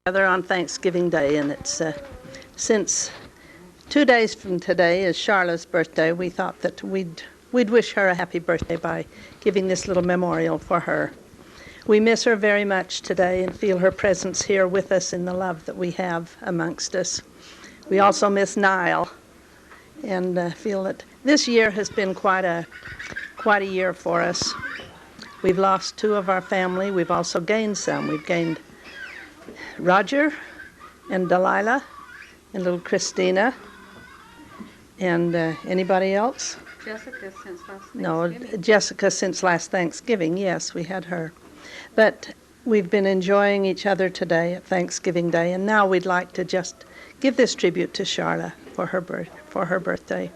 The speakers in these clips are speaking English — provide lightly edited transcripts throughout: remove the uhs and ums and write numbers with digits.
Together on Thanksgiving Day, and it's since 2 days from today is Sharla's birthday, we thought that we'd wish her a happy birthday by giving this little memorial for her. We miss her very much today and feel her presence here with us in the love that we have amongst us. We also miss Niall and feel that this year has been quite a year for us. We've lost 2 of our family. We've also gained some. We've gained Roger and Delilah and little Christina and anybody else? Jessica since last Thanksgiving. No, Jessica since last Thanksgiving. Yes, we had her. But we've been enjoying each other today at Thanksgiving Day, and now we'd like to just give this tribute to Sharla for her birthday.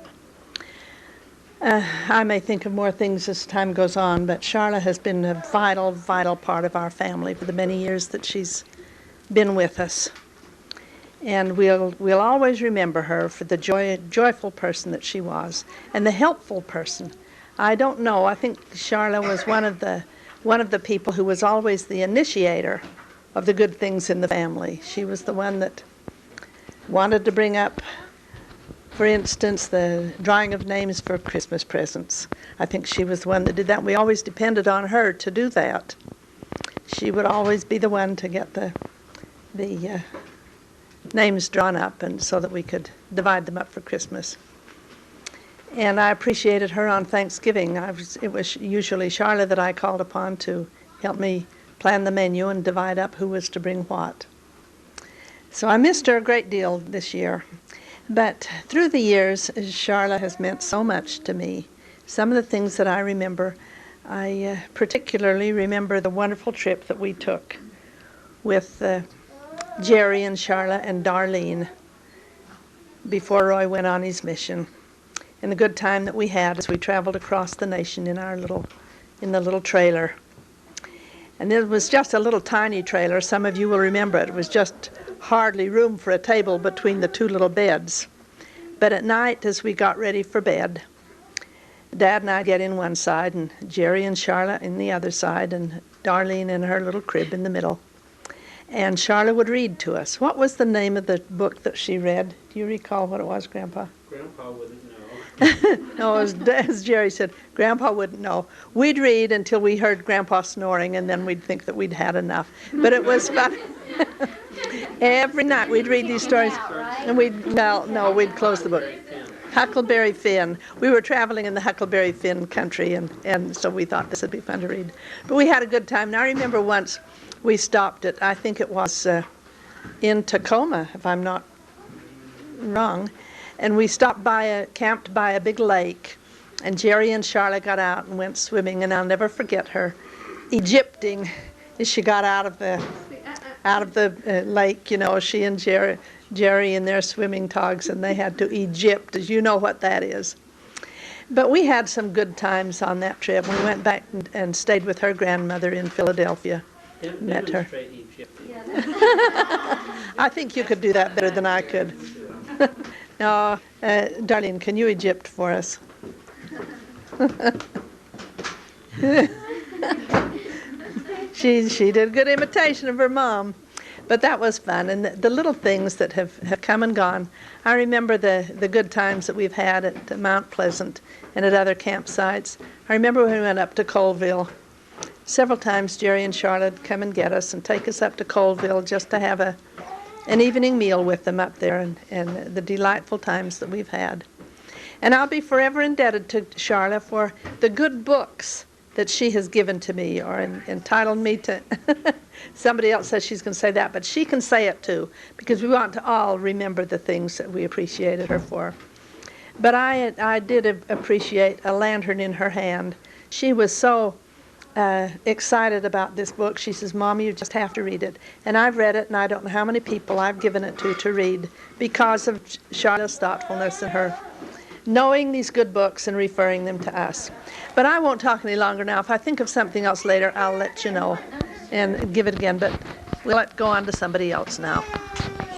I may think of more things as time goes on, but Sharla has been a vital, vital part of our family for the many years that she's been with us. And we'll always remember her for the joyful person that she was and the helpful person. I don't know, I think Sharla was one of the people who was always the initiator of the good things in the family. She was the one that wanted to bring up, for instance, the drawing of names for Christmas presents. I think she was the one that did that. We always depended on her to do that. She would always be the one to get the names drawn up, and so that we could divide them up for Christmas. And I appreciated her on Thanksgiving. It was usually Sharla that I called upon to help me plan the menu and divide up who was to bring what. So I missed her a great deal this year. But through the years, Sharla has meant so much to me. Some of the things that I remember, I particularly remember the wonderful trip that we took with Jerry and Sharla and Darlene before Roy went on his mission, and the good time that we had as we traveled across the nation in the little trailer. And it was just a little tiny trailer. Some of you will remember it. It was just hardly room for a table between the 2 little beds. But at night, as we got ready for bed, Dad and I'd get in one side, and Jerry and Sharla in the other side, and Darlene in her little crib in the middle. And Sharla would read to us. What was the name of the book that she read? Do you recall what it was, Grandpa? Grandpa wouldn't know. No, as Jerry said, Grandpa wouldn't know. We'd read until we heard Grandpa snoring, and then we'd think that we'd had enough. But it was fun. Every night we'd read these stories, and we'd close the book. Huckleberry Finn. We were traveling in the Huckleberry Finn country, and so we thought this would be fun to read. But we had a good time. And I remember once we stopped at, I think it was in Tacoma, if I'm not wrong, and we camped by a big lake, and Jerry and Sharla got out and went swimming, and I'll never forget her Egypting as she got out of the lake. You know, she and Jerry in their swimming togs, and they had to Egypt, as you know what that is. But we had some good times on that trip. We went back and stayed with her grandmother in Philadelphia. Met her. I think you could do that better than I could. No, Darlene, can you Egypt for us? She did a good imitation of her mom. But that was fun, and the little things that have come and gone. I remember the good times that we've had at Mount Pleasant and at other campsites. I remember when we went up to Colville. Several times Jerry and Sharla would come and get us and take us up to Colville just to have an evening meal with them up there, and the delightful times that we've had. And I'll be forever indebted to Sharla for the good books that she has given to me or entitled me to. Somebody else says she's going to say that, but she can say it too, because we want to all remember the things that we appreciated her for. But I did appreciate A Lantern in Her Hand. She was so excited about this book. She says, Mom, you just have to read it. And I've read it, and I don't know how many people I've given it to read because of Sharla's thoughtfulness and her knowing these good books and referring them to us. But I won't talk any longer now. If I think of something else later, I'll let you know and give it again. But we'll let go on to somebody else now.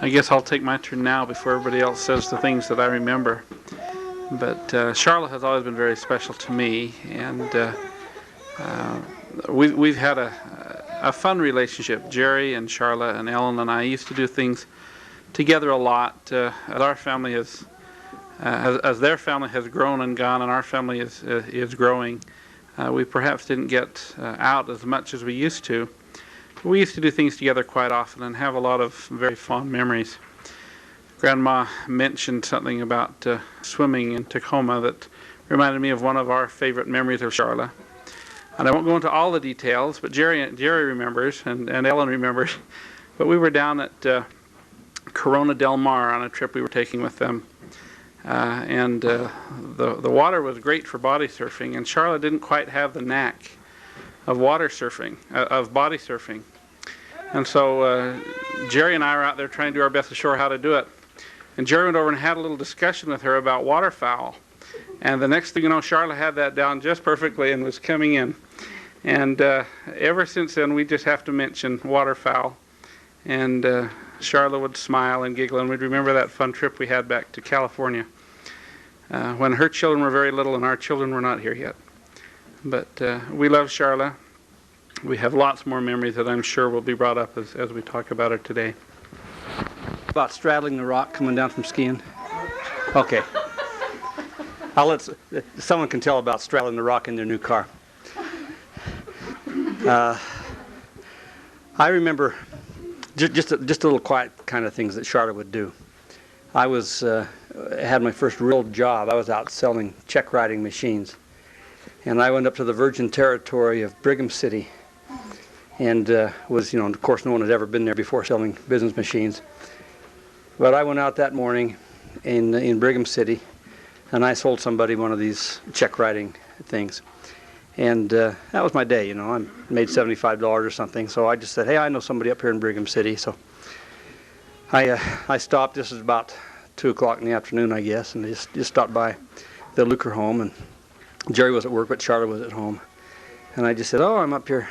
I guess I'll take my turn now before everybody else says the things that I remember. But Sharla has always been very special to me, and we've had a a fun relationship. Jerry and Sharla and Ellen and I used to do things together a lot. As our family has, as their family has grown and gone, and our family is growing, we perhaps didn't get out as much as we used to. We used to do things together quite often and have a lot of very fond memories. Grandma mentioned something about swimming in Tacoma that reminded me of one of our favorite memories of Sharla. And I won't go into all the details, but Jerry remembers, and Ellen remembers. But we were down at Corona Del Mar on a trip we were taking with them. And the water was great for body surfing, and Sharla didn't quite have the knack of body surfing. And so Jerry and I were out there trying to do our best to show her how to do it. And Jerry went over and had a little discussion with her about waterfowl. And the next thing you know, Sharla had that down just perfectly and was coming in. And ever since then, we just have to mention waterfowl. And Sharla would smile and giggle, and we'd remember that fun trip we had back to California when her children were very little and our children were not here yet. But we love Sharla. We have lots more memories that I'm sure will be brought up as we talk about her today. About straddling the rock coming down from skiing? Okay. I'll let someone can tell about straddling the rock in their new car. I remember just a little quiet kind of things that Sharla would do. I had my first real job. I was out selling check writing machines, and I went up to the Virgin Territory of Brigham City, and was, of course, no one had ever been there before selling business machines. But I went out that morning in Brigham City, and I sold somebody one of these check writing things. And that was my day, I made $75 or something. So I just said, hey, I know somebody up here in Brigham City. So I stopped. This was about 2 o'clock in the afternoon, I guess, and just stopped by the Luker home. And Jerry was at work, but Sharla was at home. And I just said, oh, I'm up here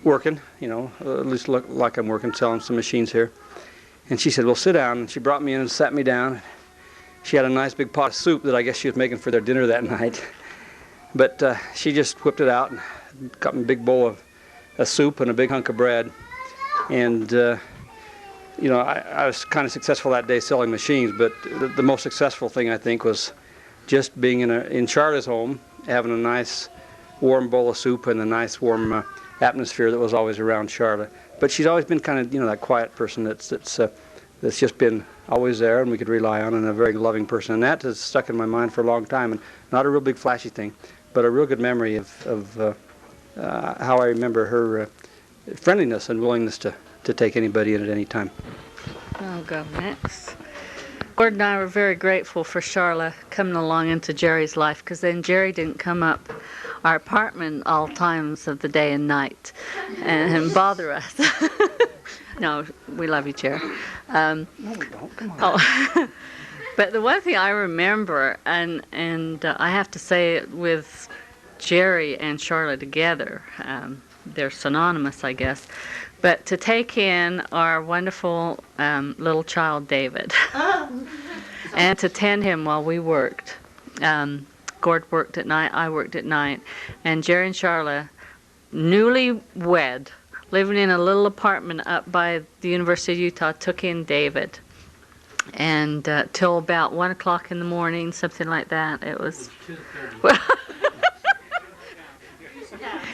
working, at least look like I'm working, selling some machines here. And she said, well, sit down. And she brought me in and sat me down. She had a nice big pot of soup that I guess she was making for their dinner that night. But she just whipped it out and got me a big bowl of soup and a big hunk of bread. And, I was kind of successful that day selling machines, but the most successful thing, I think, was just being in Sharla's home, having a nice warm bowl of soup and a nice warm atmosphere that was always around Sharla. But she's always been kind of, that quiet person that's just been always there and we could rely on, and a very loving person. And that has stuck in my mind for a long time, and not a real big flashy thing, but a real good memory of how I remember her friendliness and willingness to take anybody in at any time. I'll go next. Gord and I were very grateful for Sharla coming along into Jerry's life, because then Jerry didn't come up our apartment all times of the day and night and bother us. No, we love you, Jerry. No, we don't. Come on. But the one thing I remember, and I have to say it with Jerry and Sharla together, they're synonymous, I guess, but to take in our wonderful little child, David, and to tend him while we worked. Gord worked at night, I worked at night, and Jerry and Sharla, newly wed, living in a little apartment up by the University of Utah, took in David. And till about 1 o'clock in the morning, something like that. It was. Well,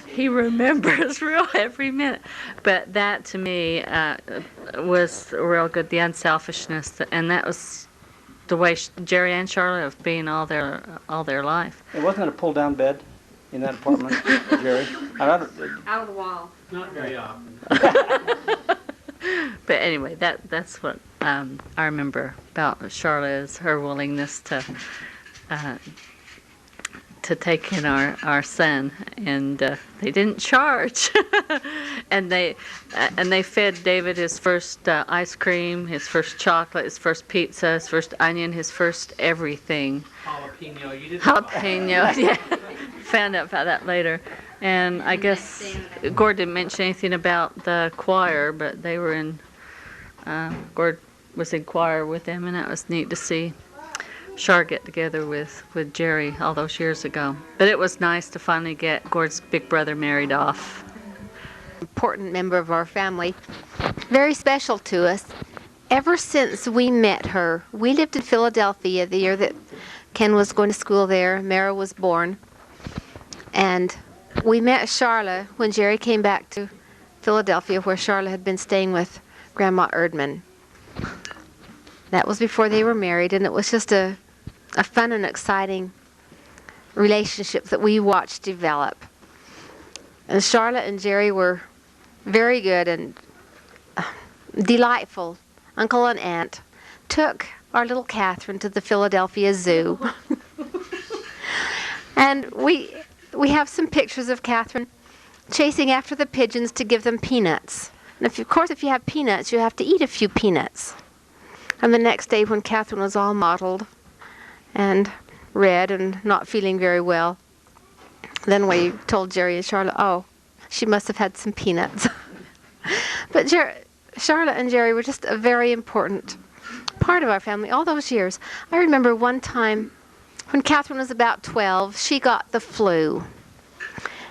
he remembers real every minute. But that to me was real good. The unselfishness, and that was the way Jerry and Sharla have been all their life. It wasn't a pull-down bed in that apartment, Jerry. Out of the wall. Not very often. But anyway, that's what I remember about Sharla, is her willingness to take in our son, and they didn't charge, and they fed David his first ice cream, his first chocolate, his first pizza, his first onion, his first everything. Jalapeno, you didn't. Jalapeno, yeah. Found out about that later. And I guess Gord didn't mention anything about the choir, but they were in, Gord was in choir with them, and that was neat to see Char get together with Jerry all those years ago. But it was nice to finally get Gord's big brother married off. important member of our family, very special to us. Ever since we met her, we lived in Philadelphia the year that Ken was going to school there, Mara was born, and we met Sharla when Jerry came back to Philadelphia, where Sharla had been staying with Grandma Erdman. That was before they were married, and it was just a fun and exciting relationship that we watched develop. And Sharla and Jerry were very good and delightful. Uncle and Aunt took our little Catherine to the Philadelphia Zoo. And we have some pictures of Catherine chasing after the pigeons to give them peanuts. And of course, if you have peanuts, you have to eat a few peanuts. And the next day when Catherine was all mottled and red and not feeling very well, then we told Jerry and Sharla, oh, she must have had some peanuts. But Sharla and Jerry were just a very important part of our family all those years. I remember one time when Catherine was about 12, she got the flu.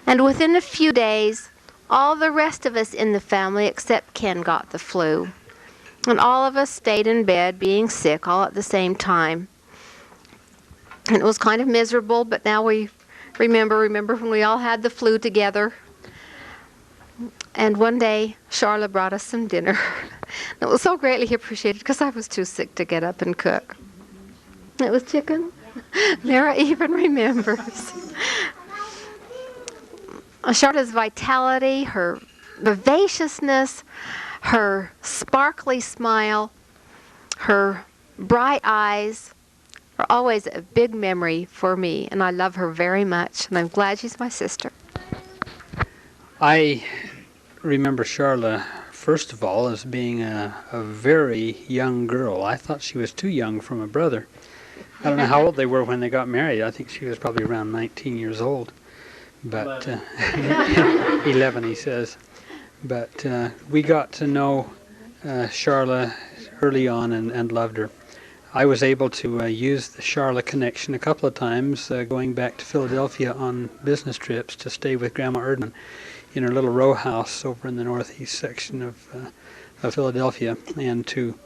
And within a few days, all the rest of us in the family except Ken got the flu. And all of us stayed in bed being sick all at the same time. And it was kind of miserable, but now we remember when we all had the flu together. And one day, Sharla brought us some dinner. It was so greatly appreciated because I was too sick to get up and cook. It was chicken. Mara even remembers. Sharla's vitality, her vivaciousness, her sparkly smile, her bright eyes are always a big memory for me, and I love her very much, and I'm glad she's my sister. I remember Sharla, first of all, as being a very young girl. I thought she was too young for my brother. I don't know how old they were when they got married. I think she was probably around 19 years old. But 11, he says. But we got to know Sharla early on and loved her. I was able to use the Sharla connection a couple of times, going back to Philadelphia on business trips to stay with Grandma Erdman in her little row house over in the northeast section of Philadelphia, and to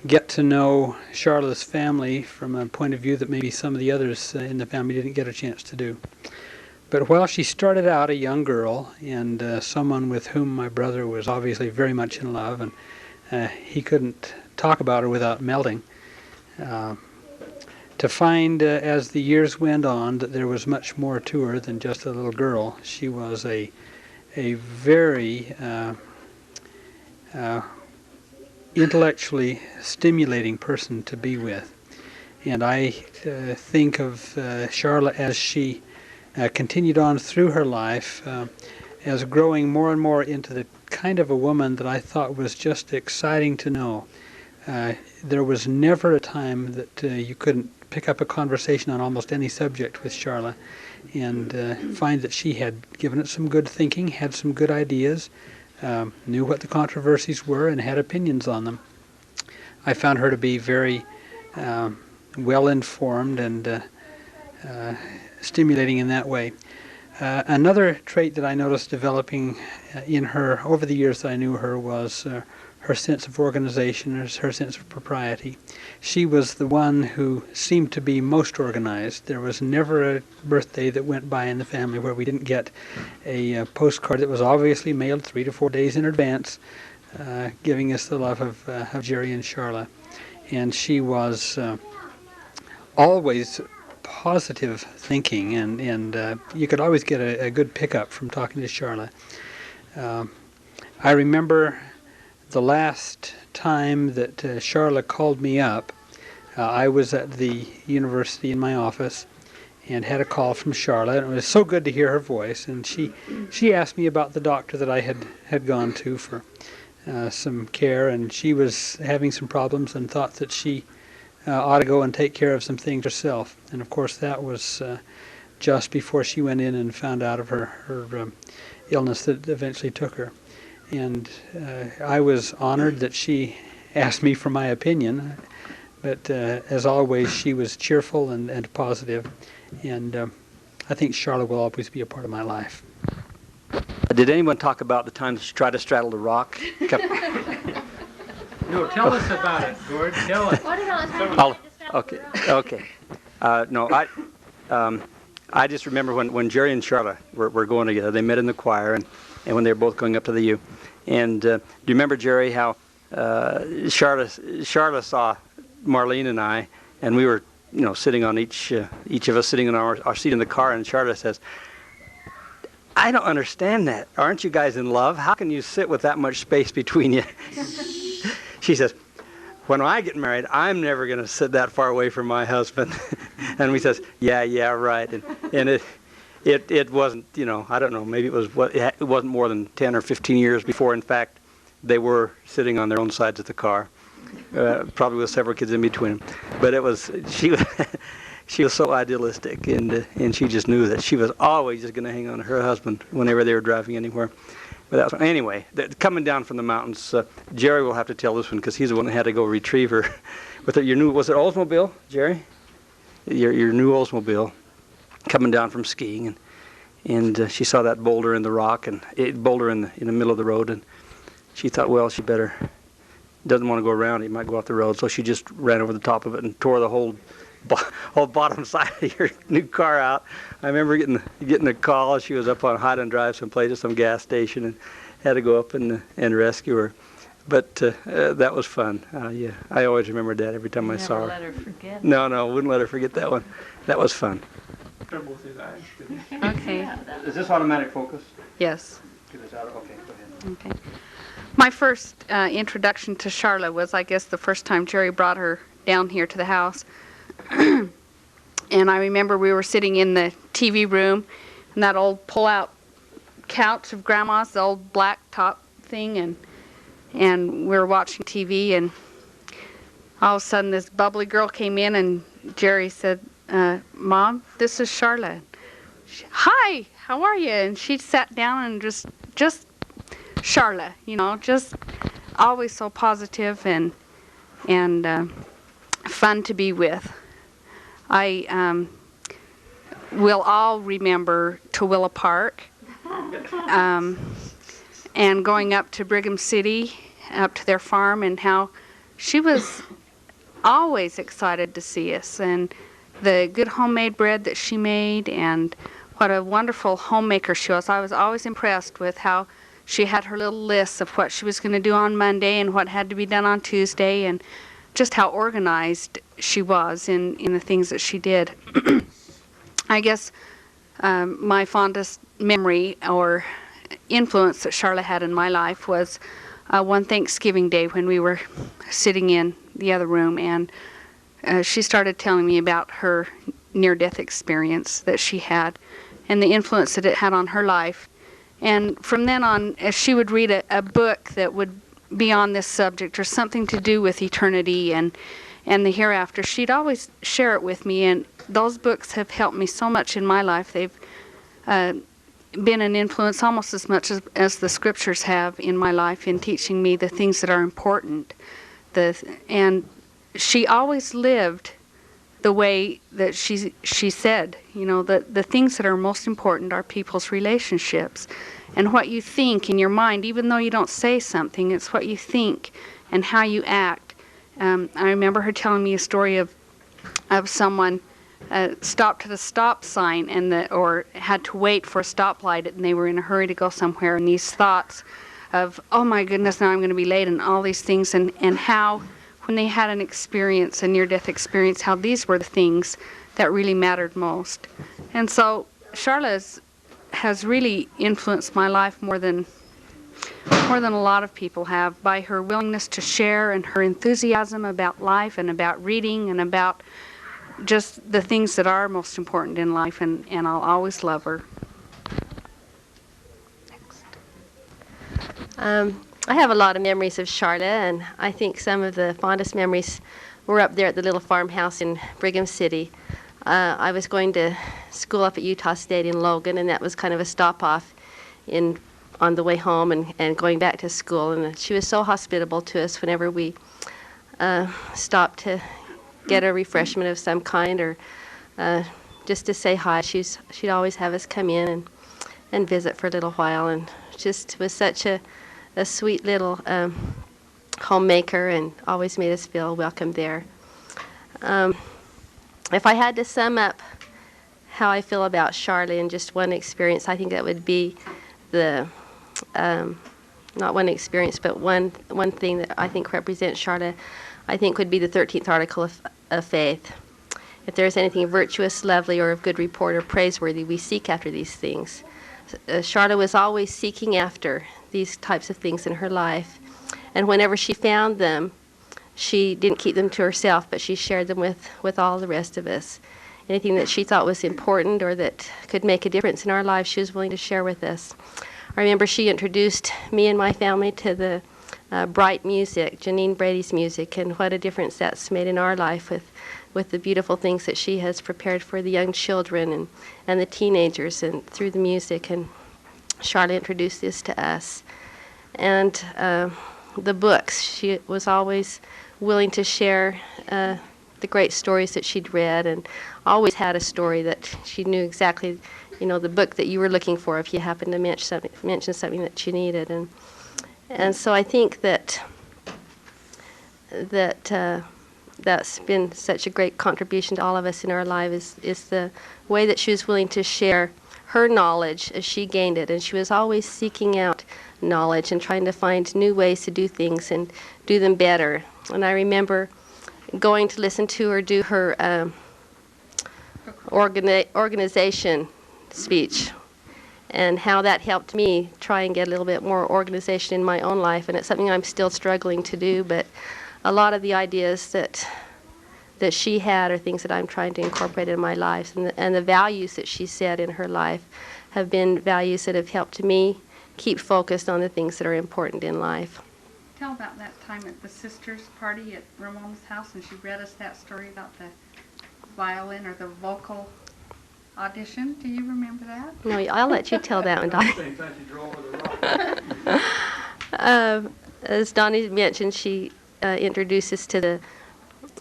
get to know Sharla's family from a point of view that maybe some of the others in the family didn't get a chance to do. But while she started out a young girl and someone with whom my brother was obviously very much in love, and he couldn't talk about her without melting, to find as the years went on that there was much more to her than just a little girl. She was a very intellectually stimulating person to be with. And I think of Sharla as she continued on through her life as growing more and more into the kind of a woman that I thought was just exciting to know. There was never a time that you couldn't pick up a conversation on almost any subject with Sharla and find that she had given it some good thinking, had some good ideas, knew what the controversies were, and had opinions on them. I found her to be very well-informed and stimulating in that way. Another trait that I noticed developing in her over the years that I knew her was her sense of organization, her sense of propriety. She was the one who seemed to be most organized. There was never a birthday that went by in the family where we didn't get a postcard that was obviously mailed 3 to 4 days in advance, giving us the love of Jerry and Sharla. And she was always positive thinking, and you could always get a good pickup from talking to Sharla. I remember the last time that Sharla called me up, I was at the university in my office and had a call from Sharla, and it was so good to hear her voice. And she asked me about the doctor that I had gone to for some care, and she was having some problems and thought that she ought to go and take care of some things herself. And of course that was just before she went in and found out of her illness that eventually took her. And I was honored that she asked me for my opinion, but as always she was cheerful and positive, and I think Sharla will always be a part of my life. Did anyone talk about the times she tried to straddle the rock? No, tell us about it, Gord. Tell us. Okay. No, I just remember when Jerry and Sharla were going together. They met in the choir, and when they were both going up to the U. And do you remember, Jerry, how Sharla saw Marlene and I, and we were, sitting on each of us sitting on our seat in the car, and Sharla says, "I don't understand that. Aren't you guys in love? How can you sit with that much space between you?" She says, "When I get married, I'm never going to sit that far away from my husband." And we says, yeah, right. And it wasn't, I don't know, maybe it wasn't more than 10 or 15 years before, in fact, they were sitting on their own sides of the car, probably with several kids in between them. But she was so idealistic, and she just knew that she was always just going to hang on to her husband whenever they were driving anywhere. But anyway, coming down from the mountains, Jerry will have to tell this one because he's the one that had to go retrieve her with your new, was it Oldsmobile, Jerry? Your new Oldsmobile, coming down from skiing, and she saw that boulder in the rock and boulder in the middle of the road, and she thought, well, she doesn't want to go around it, might go off the road, so she just ran over the top of it and tore the whole bottom side of your new car out. I remember getting a call. She was up on Highland Drive someplace at some gas station, and had to go up and rescue her. But that was fun. Yeah, I always remembered that every time I saw her. Never let her forget. No, wouldn't let her forget that one. That was fun. Okay. Is this automatic focus? Yes. Okay, go ahead. Okay. My first introduction to Sharla was, I guess, the first time Jerry brought her down here to the house. And I remember we were sitting in the TV room, and that old pull-out couch of Grandma's, the old black top thing, and we were watching TV, and all of a sudden this bubbly girl came in, and Jerry said, "Mom, this is Sharla." "Hi, how are you?" And she sat down and just Sharla, just always so positive and fun to be with. I will all remember Tooele Park and going up to Brigham City, up to their farm, and how she was always excited to see us, and the good homemade bread that she made, and what a wonderful homemaker she was. I was always impressed with how she had her little lists of what she was going to do on Monday and what had to be done on Tuesday, and just how organized she was in the things that she did. I guess my fondest memory or influence that Sharla had in my life was one Thanksgiving Day when we were sitting in the other room, and she started telling me about her near-death experience that she had and the influence that it had on her life. And from then on, as she would read a book that would be on this subject or something to do with eternity and the hereafter, she'd always share it with me, and those books have helped me so much in my life. They've been an influence almost as much as the scriptures have in my life in teaching me the things that are important. And she always lived the way that she said, the things that are most important are people's relationships. And what you think in your mind, even though you don't say something, it's what you think and how you act. I remember her telling me a story of someone stopped at a stop sign or had to wait for a stoplight, and they were in a hurry to go somewhere, and these thoughts of, oh my goodness, now I'm going to be late, and all these things, and how when they had an experience, a near-death experience, how these were the things that really mattered most. And so Sharla has really influenced my life more than a lot of people have, by her willingness to share and her enthusiasm about life and about reading and about just the things that are most important in life, and I'll always love her. I have a lot of memories of Sharla, and I think some of the fondest memories were up there at the little farmhouse in Brigham City. I was going to school up at Utah State in Logan, and that was kind of a stop-off on the way home and going back to school. And she was so hospitable to us whenever we stopped to get a refreshment of some kind or just to say hi. She'd always have us come in and visit for a little while, and just was such a sweet little homemaker and always made us feel welcome there. If I had to sum up how I feel about Sharla in just one experience, I think that would be the, not one experience, but one thing that I think represents Sharla, I think would be the 13th article of faith. If there is anything virtuous, lovely, or of good report or praiseworthy, we seek after these things. Sharla was always seeking after these types of things in her life. And whenever she found them, she didn't keep them to herself, but she shared them with all the rest of us. Anything that she thought was important or that could make a difference in our lives, she was willing to share with us. I remember she introduced me and my family to the bright music, Janine Brady's music, and what a difference that's made in our life with the beautiful things that she has prepared for the young children and the teenagers and through the music. And Sharla introduced this to us. And the books, she was always willing to share the great stories that she'd read, and always had a story that she knew exactly, the book that you were looking for if you happened to mention something that you needed. And so I think that that's been such a great contribution to all of us in our lives is the way that she was willing to share her knowledge as she gained it. And she was always seeking out knowledge and trying to find new ways to do things and do them better. And I remember going to listen to her do her organization speech, and how that helped me try and get a little bit more organization in my own life. And it's something I'm still struggling to do, but a lot of the ideas that she had are things that I'm trying to incorporate in my life. And the values that she said in her life have been values that have helped me keep focused on the things that are important in life. Tell about that time at the sisters' party at Ramon's house, and she read us that story about the violin or the vocal audition. Do you remember that? No, I'll let you tell that one, Donnie. As Donnie mentioned, she introduced us to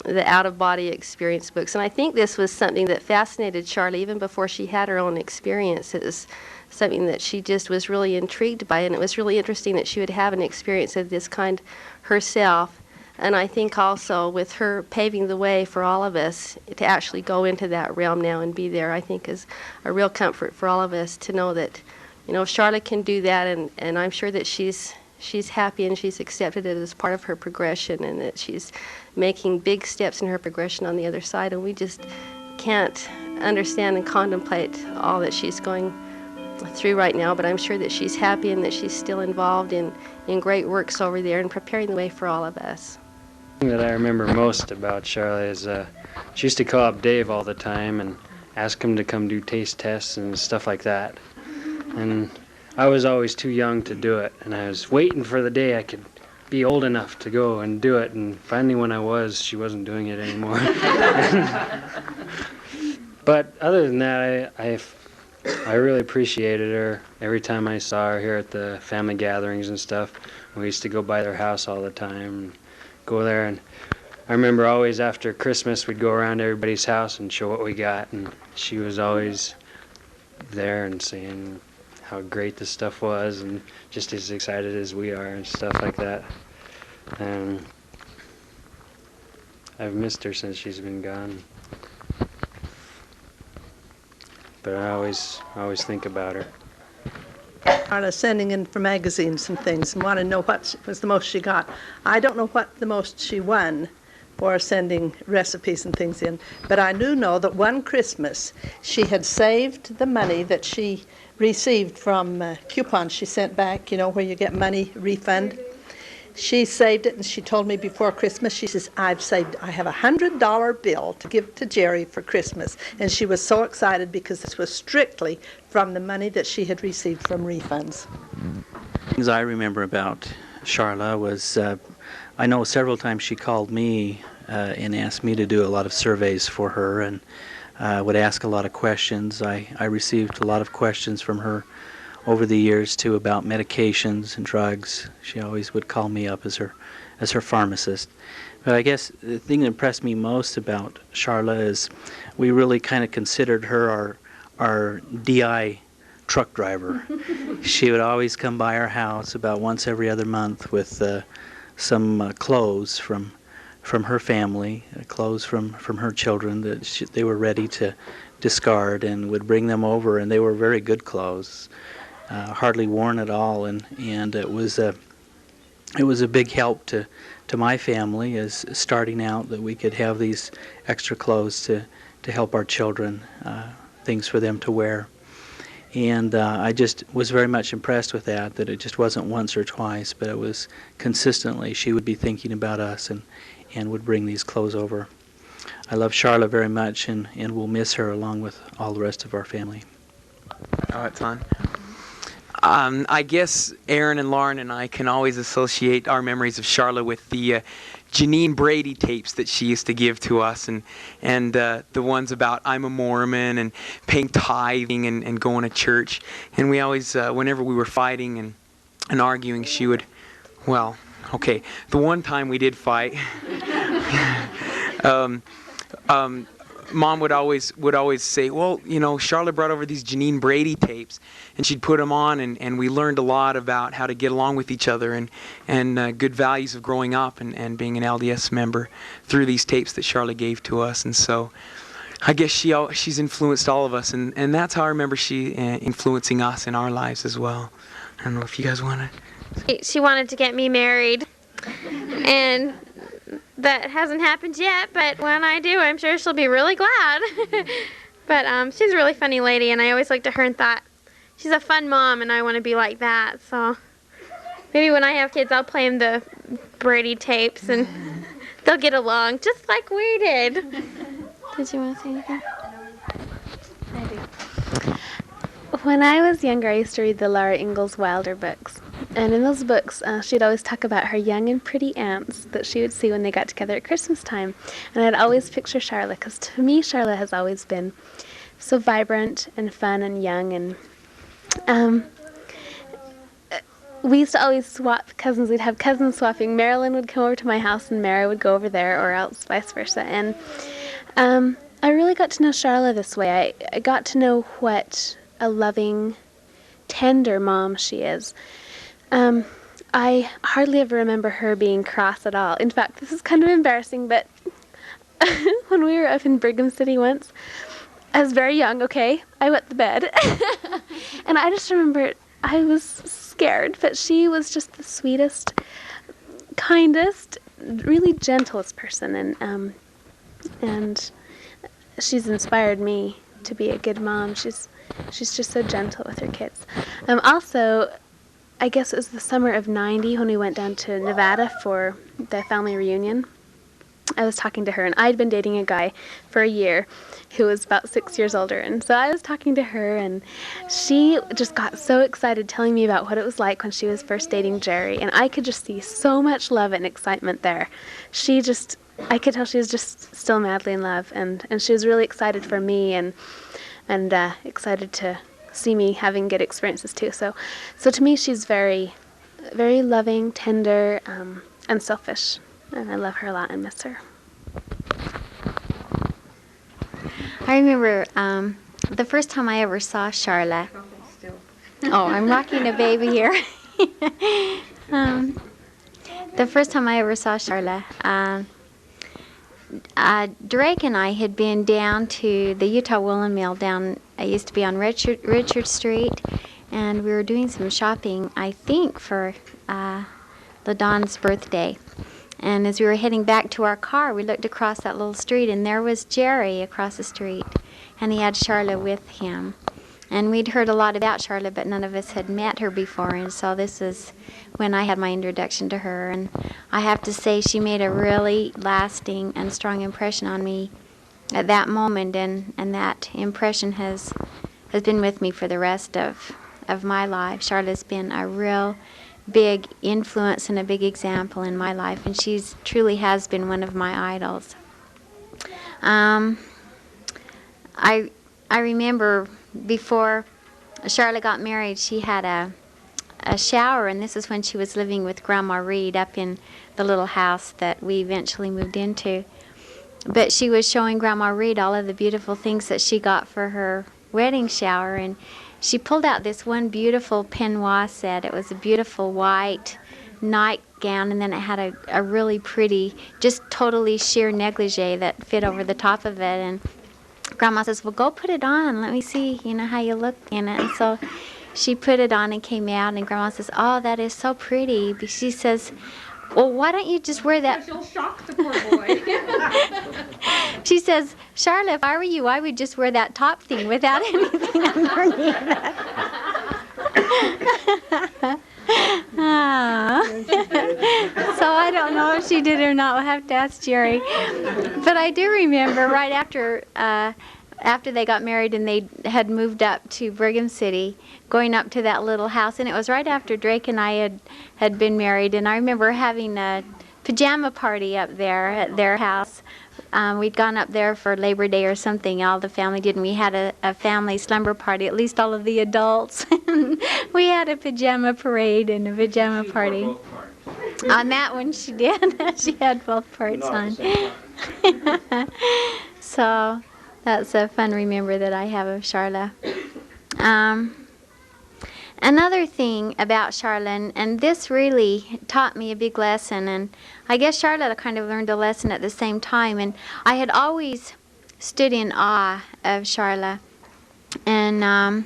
the out-of-body experience books. And I think this was something that fascinated Sharla even before she had her own experiences, something that she just was really intrigued by. And it was really interesting that she would have an experience of this kind herself. And I think also with her paving the way for all of us to actually go into that realm now and be there, I think is a real comfort for all of us to know that, Sharla can do that, and I'm sure that she's happy and she's accepted it as part of her progression, and that she's making big steps in her progression on the other side, and we just can't understand and contemplate all that she's going through right now, but I'm sure that she's happy and that she's still involved in great works over there and preparing the way for all of us. The thing that I remember most about Sharla is she used to call up Dave all the time and ask him to come do taste tests and stuff like that. And I was always too young to do it, and I was waiting for the day I could be old enough to go and do it, and finally when I was, she wasn't doing it anymore. But other than that, I really appreciated her every time I saw her here at the family gatherings and stuff. We used to go by their house all the time and go there, and I remember always after Christmas we'd go around to everybody's house and show what we got, and she was always there and saying how great this stuff was and just as excited as we are and stuff like that. And I've missed her since she's been gone. But I always think about her. Sharla sending in for magazines and things and want to know what was the most she got. I don't know what the most she won for sending recipes and things in, but I do know that one Christmas she had saved the money that she received from coupons she sent back, where you get money refund. She saved it, and she told me before Christmas, she says, I have a $100 bill to give to Jerry for Christmas. And she was so excited because this was strictly from the money that she had received from refunds. Things I remember about Sharla was, I know several times she called me and asked me to do a lot of surveys for her, and would ask a lot of questions. I received a lot of questions from her over the years too about medications and drugs. She always would call me up as her pharmacist. But I guess the thing that impressed me most about Sharla is we really kind of considered her our DI truck driver. She would always come by our house about once every other month with some clothes from her family, clothes from her children that they were ready to discard, and would bring them over, and they were very good clothes, hardly worn at all, and it was a big help to my family as starting out, that we could have these extra clothes to help our children, things for them to wear. And I just was very much impressed with that it just wasn't once or twice, but it was consistently. She would be thinking about us and would bring these clothes over. I love Sharla very much, and we'll miss her along with all the rest of our family. Oh, it's on. I guess Aaron and Lauren and I can always associate our memories of Sharla with the Janine Brady tapes that she used to give to us, and the ones about I'm a Mormon and paying tithing and going to church. And we always, whenever we were fighting and arguing, she would, well, okay, the one time we did fight, Mom would always say, well, you know, Sharla brought over these Janine Brady tapes, and she'd put them on, and we learned a lot about how to get along with each other and good values of growing up and being an LDS member through these tapes that Sharla gave to us. And so I guess she's influenced all of us, and that's how I remember she influencing us in our lives as well. I don't know if you guys want to. She wanted to get me married, and that hasn't happened yet, but when I do, I'm sure she'll be really glad. But she's a really funny lady, and I always looked at her and thought, she's a fun mom, and I want to be like that. So maybe when I have kids, I'll play them the Brady tapes, and they'll get along just like we did. Did you want to say anything? I do. When I was younger, I used to read the Laura Ingalls Wilder books. And in those books, she'd always talk about her young and pretty aunts that she would see when they got together at Christmas time. And I'd always picture Sharla, because to me, Sharla has always been so vibrant and fun and young. And we used to always swap cousins. We'd have cousins swapping. Marilyn would come over to my house, and Mara would go over there, or else vice versa. And I really got to know Sharla this way. I got to know what a loving, tender mom she is. I hardly ever remember her being cross at all. In fact, this is kind of embarrassing, but when we were up in Brigham City once, I was very young, okay? I wet the bed. And I just remember I was scared, but she was just the sweetest, kindest, really gentlest person. And she's inspired me to be a good mom. She's just so gentle with her kids. Also, I guess it was the summer of '90 when we went down to Nevada for the family reunion. I was talking to her, and I'd been dating a guy for a year who was about 6 years older. And so I was talking to her, and she just got so excited telling me about what it was like when she was first dating Jerry. And I could just see so much love and excitement there. I could tell she was just still madly in love, and she was really excited for me and excited to see me having good experiences too. So to me, she's very, very loving, tender, unselfish, and I love her a lot and miss her. I remember the first time I ever saw Sharla. Oh, I'm rocking a baby here. The first time I ever saw Sharla, Drake and I had been down to the Utah Woolen Mill I used to be on Richard Street, and we were doing some shopping, I think, for LaDon's birthday. And as we were heading back to our car, we looked across that little street, and there was Jerry across the street, and he had Sharla with him. And we'd heard a lot about Sharla, but none of us had met her before, and so this is when I had my introduction to her. And I have to say she made a really lasting and strong impression on me at that moment, and that impression has been with me for the rest of my life. Sharla's been a real big influence and a big example in my life, and she's truly has been one of my idols. I remember before Sharla got married, she had a shower, and this is when she was living with Grandma Reed up in the little house that we eventually moved into. But she was showing Grandma Reed all of the beautiful things that she got for her wedding shower, and she pulled out this one beautiful peignoir set. It was a beautiful white nightgown, and then it had a really pretty, just totally sheer negligee that fit over the top of it. And Grandma says, well, go put it on. Let me see, how you look in it. And so she put it on and came out, and Grandma says, oh, that is so pretty. But she says, well, why don't you just wear that? She'll shock the poor boy. She says, Sharla, if I were you, I would just wear that top thing without anything underneath it. So I don't know if she did or not. We'll have to ask Jerry. But I do remember right after they got married and they had moved up to Brigham City, going up to that little house. And it was right after Drake and I had been married. And I remember having a pajama party up there at their house. We'd gone up there for Labor Day or something. All the family did, and we had a family slumber party, at least all of the adults. We had a pajama parade and a pajama party. On that one she did. She had both parts on. So that's a fun remember that I have of Sharla. Another thing about Sharla, and this really taught me a big lesson, and I guess Sharla kind of learned a lesson at the same time, and I had always stood in awe of Sharla, and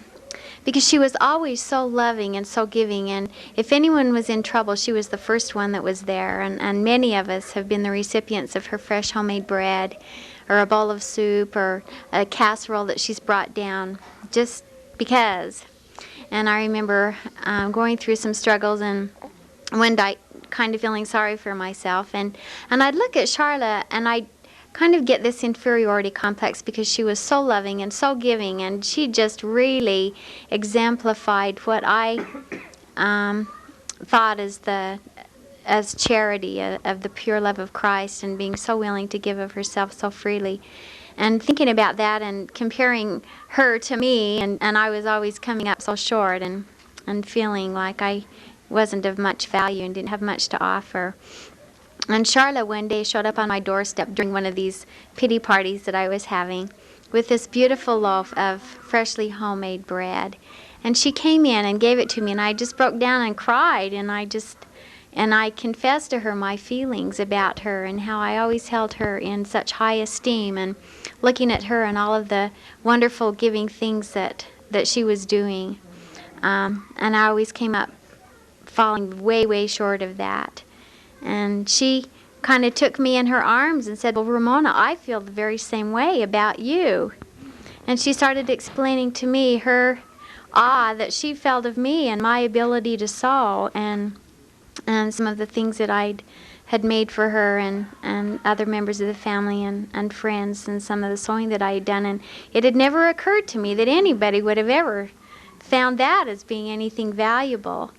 because she was always so loving and so giving, and if anyone was in trouble, she was the first one that was there, and many of us have been the recipients of her fresh homemade bread, or a bowl of soup, or a casserole that she's brought down, just because. And I remember going through some struggles, and one night kind of feeling sorry for myself, and I'd look at Sharla, and I'd kind of get this inferiority complex because she was so loving and so giving, and she just really exemplified what I thought as charity of the pure love of Christ, and being so willing to give of herself so freely. And thinking about that and comparing her to me, and I was always coming up so short and feeling like I wasn't of much value and didn't have much to offer. And Sharla one day showed up on my doorstep during one of these pity parties that I was having with this beautiful loaf of freshly homemade bread. And she came in and gave it to me, and I just broke down and cried, and I confessed to her my feelings about her and how I always held her in such high esteem, and looking at her and all of the wonderful giving things that she was doing. And I always came up falling way, way short of that. And she kind of took me in her arms and said, well, Ramona, I feel the very same way about you. And she started explaining to me her awe that she felt of me and my ability to sew, and some of the things that I had made for her and other members of the family and friends, and some of the sewing that I had done. And it had never occurred to me that anybody would have ever found that as being anything valuable.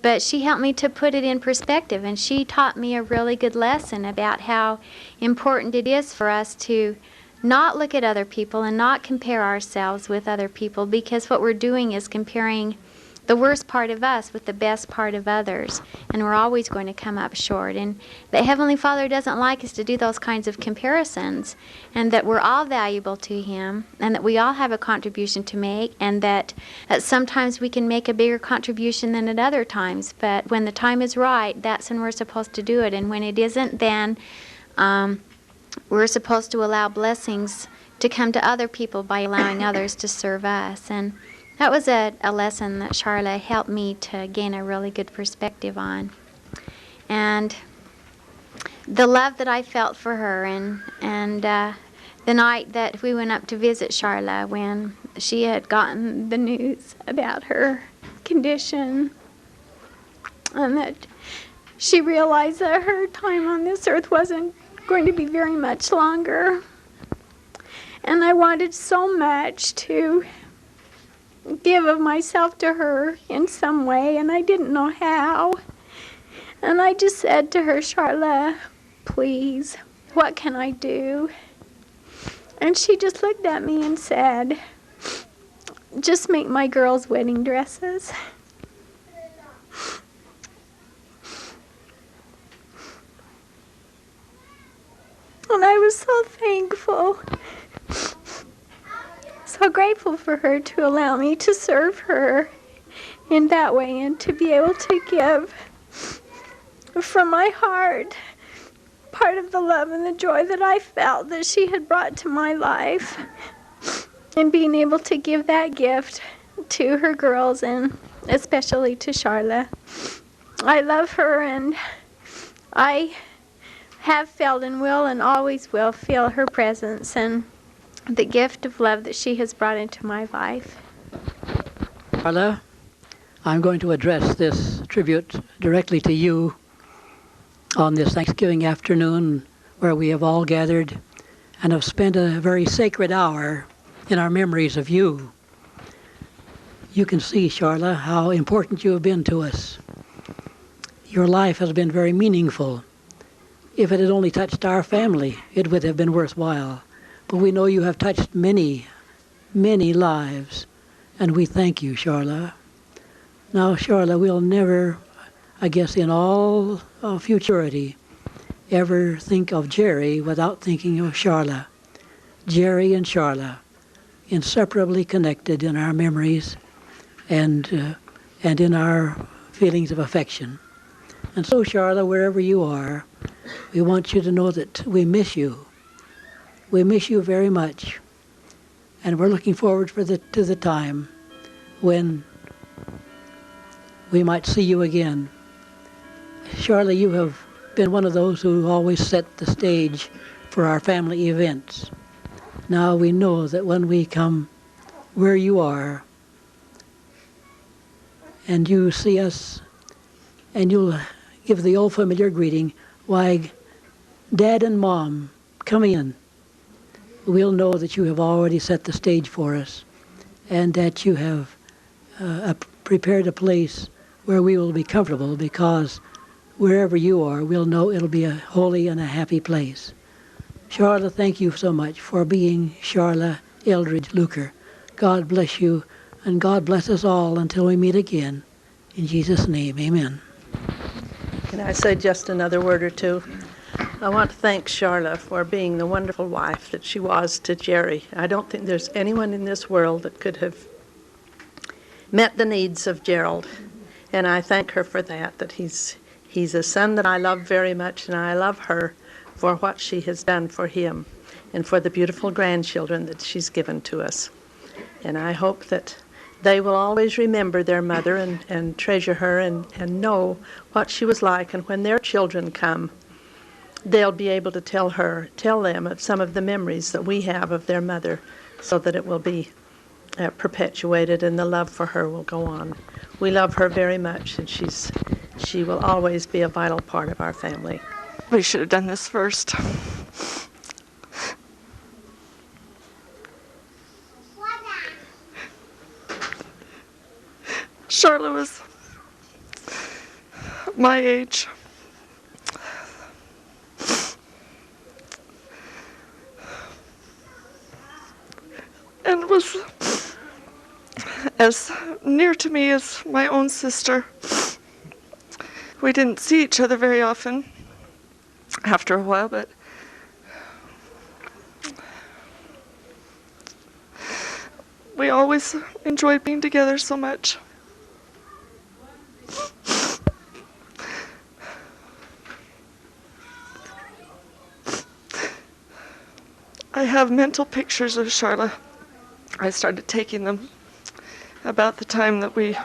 But she helped me to put it in perspective, and she taught me a really good lesson about how important it is for us to not look at other people and not compare ourselves with other people, because what we're doing is comparing the worst part of us with the best part of others, and we're always going to come up short. And the Heavenly Father doesn't like us to do those kinds of comparisons, and that we're all valuable to Him, and that we all have a contribution to make, and that sometimes we can make a bigger contribution than at other times, but when the time is right, that's when we're supposed to do it. And when it isn't, then we're supposed to allow blessings to come to other people by allowing others to serve us. And that was a lesson that Sharla helped me to gain a really good perspective on. And the love that I felt for her, and the night that we went up to visit Sharla when she had gotten the news about her condition, and that she realized that her time on this earth wasn't going to be very much longer. And I wanted so much to give of myself to her in some way, and I didn't know how. And I just said to her, Sharla, please, what can I do? And she just looked at me and said, just make my girls' wedding dresses. And I was so thankful. So so grateful for her to allow me to serve her in that way and to be able to give from my heart part of the love and the joy that I felt that she had brought to my life, and being able to give that gift to her girls and especially to Sharla. I love her, and I have felt and will and always will feel her presence and the gift of love that she has brought into my life. Sharla, I'm going to address this tribute directly to you on this Thanksgiving afternoon where we have all gathered and have spent a very sacred hour in our memories of you. You can see, Sharla, how important you have been to us. Your life has been very meaningful. If it had only touched our family, it would have been worthwhile. But we know you have touched many, many lives, and we thank you, Sharla. Now, Sharla, we'll never, I guess in all futurity, ever think of Jerry without thinking of Sharla. Jerry and Sharla, inseparably connected in our memories and in our feelings of affection. And so, Sharla, wherever you are, we want you to know that we miss you. We miss you very much. And we're looking forward to the time when we might see you again. Sharla, you have been one of those who always set the stage for our family events. Now we know that when we come where you are and you see us and you'll give the old familiar greeting, why, Dad and Mom, come in. We'll know that you have already set the stage for us and that you have prepared a place where we will be comfortable, because wherever you are, we'll know it'll be a holy and a happy place. Sharla, thank you so much for being Sharla Eldridge Luker. God bless you, and God bless us all until we meet again. In Jesus' name, amen. Can I say just another word or two? I want to thank Sharla for being the wonderful wife that she was to Jerry. I don't think there's anyone in this world that could have met the needs of Gerald, and I thank her for that he's a son that I love very much, and I love her for what she has done for him and for the beautiful grandchildren that she's given to us. And I hope that they will always remember their mother and treasure her and know what she was like, and when their children come, they'll be able to tell them of some of the memories that we have of their mother, so that it will be perpetuated and the love for her will go on. We love her very much, and she will always be a vital part of our family. We should have done this first. Sharla was my age. And was as near to me as my own sister. We didn't see each other very often after a while, but we always enjoyed being together so much. I have mental pictures of Sharla. I started taking them about the time that we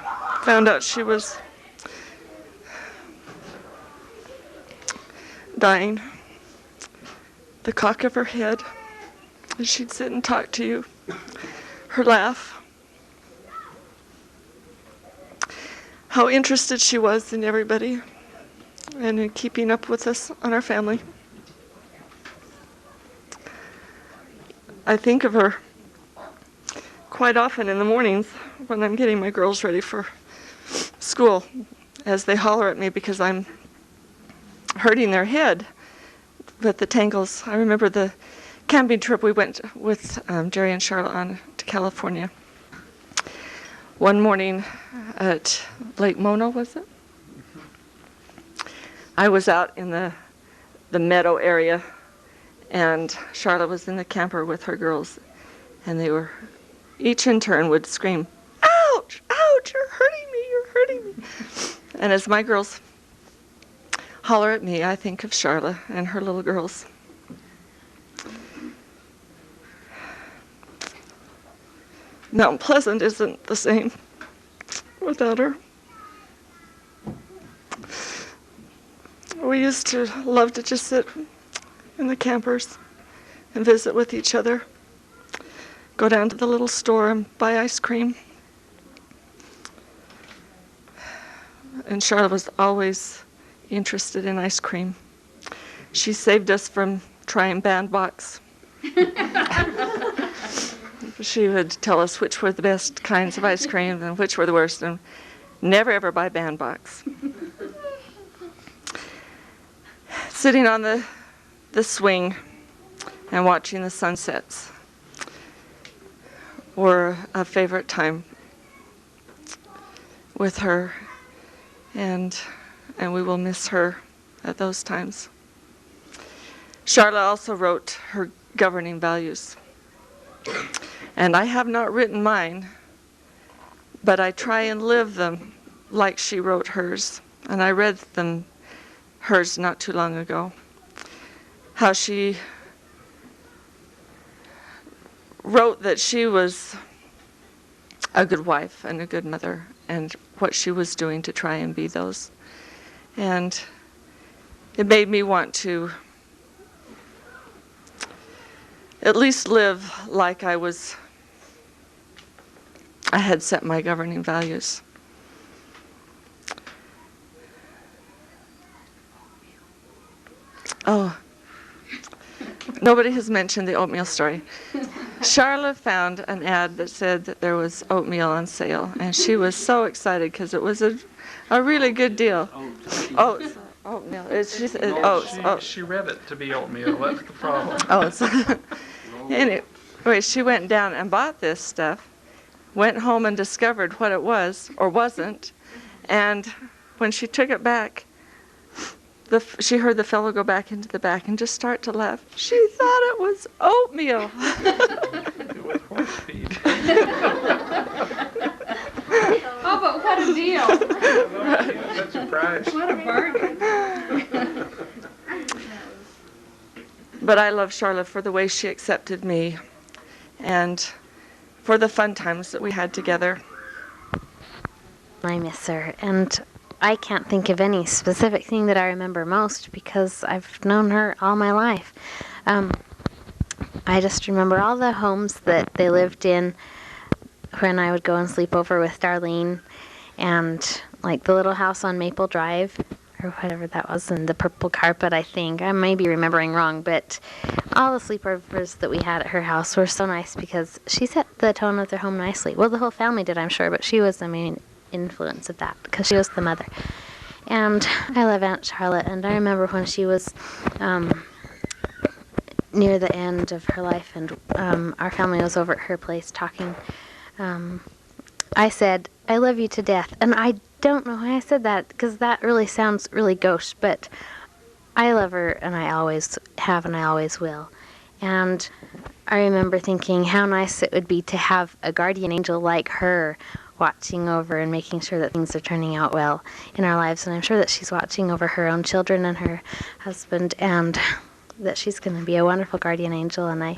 found out she was dying. The cock of her head, and she'd sit and talk to you. Her laugh. How interested she was in everybody and in keeping up with us on our family. I think of her quite often in the mornings when I'm getting my girls ready for school, as they holler at me because I'm hurting their head with the tangles. I remember the camping trip we went with Jerry and Sharla on to California. One morning at Lake Mono, was it? I was out in the meadow area, and Sharla was in the camper with her girls, and they were each in turn would scream, "Ouch! Ouch! You're hurting me! You're hurting me!" And as my girls holler at me, I think of Sharla and her little girls. Mount Pleasant isn't the same without her. We used to love to just sit in the campers and visit with each other. Go down to the little store and buy ice cream. And Sharla was always interested in ice cream. She saved us from trying bandbox. She would tell us which were the best kinds of ice cream and which were the worst, and never ever buy bandbox. Sitting on the swing and watching the sunsets were a favorite time with her, and we will miss her at those times. Sharla also wrote her governing values, and I have not written mine, but I try and live them like she wrote hers, and I read them hers not too long ago. How she wrote that she was a good wife and a good mother, and what she was doing to try and be those. And it made me want to at least live like I had set my governing values. Oh, nobody has mentioned the oatmeal story. Sharla found an ad that said that there was oatmeal on sale, and she was so excited because it was a really good deal. Oats. Oatmeal. She said oats. She read it to be oatmeal. That's the problem. Oats. Anyway, she went down and bought this stuff, went home and discovered what it was or wasn't, and when she took it back, she heard the fellow go back into the back and just start to laugh. She thought it was oatmeal. It was horse feed. Oh, but what a deal. Such a prize. What a bargain. But I love Sharla for the way she accepted me and for the fun times that we had together. I miss her, and I can't think of any specific thing that I remember most because I've known her all my life. I just remember all the homes that they lived in when I would go and sleep over with Darlene, and like the little house on Maple Drive or whatever that was, and the purple carpet, I think. I may be remembering wrong, but all the sleepovers that we had at her house were so nice because she set the tone of their home nicely. Well, the whole family did, I'm sure, but she was the main influence of that because she was the mother. And I love Aunt Charlotte, and I remember when she was near the end of her life and our family was over at her place talking. I said, "I love you to death," and I don't know why I said that because that really sounds really gauche, but I love her, and I always have, and I always will. And I remember thinking how nice it would be to have a guardian angel like her watching over and making sure that things are turning out well in our lives. And I'm sure that she's watching over her own children and her husband, and that she's going to be a wonderful guardian angel. And I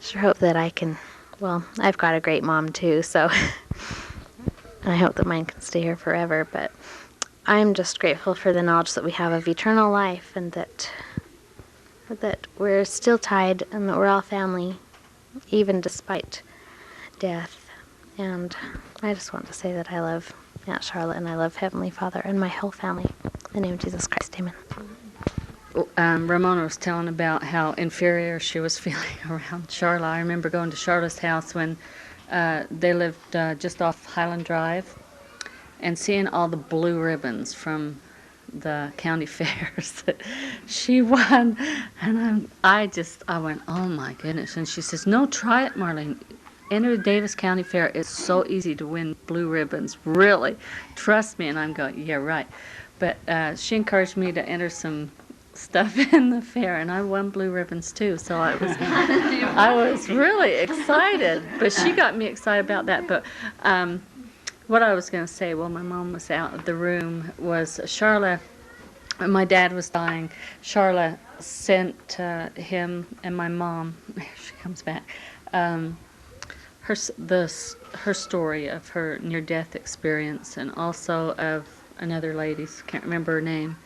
sure hope that I can, well, I've got a great mom too, so I hope that mine can stay here forever. But I'm just grateful for the knowledge that we have of eternal life, and that we're still tied, and that we're all family, even despite death. And I just want to say that I love Aunt Charlotte, and I love Heavenly Father and my whole family. In the name of Jesus Christ, amen. Ramona was telling about how inferior she was feeling around Sharla. I remember going to Sharla's house when they lived just off Highland Drive and seeing all the blue ribbons from the county fairs that she won. And I went, oh my goodness. And she says, no, try it, Marlene. Enter the Davis County Fair. It's so easy to win blue ribbons. Really. Trust me. And I'm going, yeah, right. But she encouraged me to enter some stuff in the fair, and I won blue ribbons too. So I was really excited. But she got me excited about that. But what I was going to say while my mom was out of the room was Sharla. My dad was dying. Sharla sent him and my mom. She comes back. Her story of her near-death experience, and also of another lady's, can't remember her name.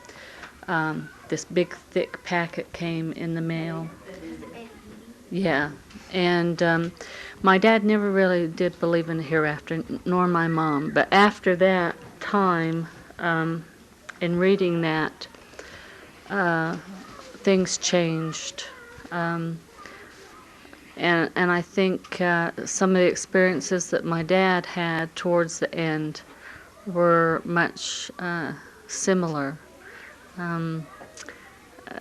This big, thick packet came in the mail. Yeah, and my dad never really did believe in the hereafter, nor my mom. But after that time, in reading that, things changed. And I think some of the experiences that my dad had towards the end were much similar.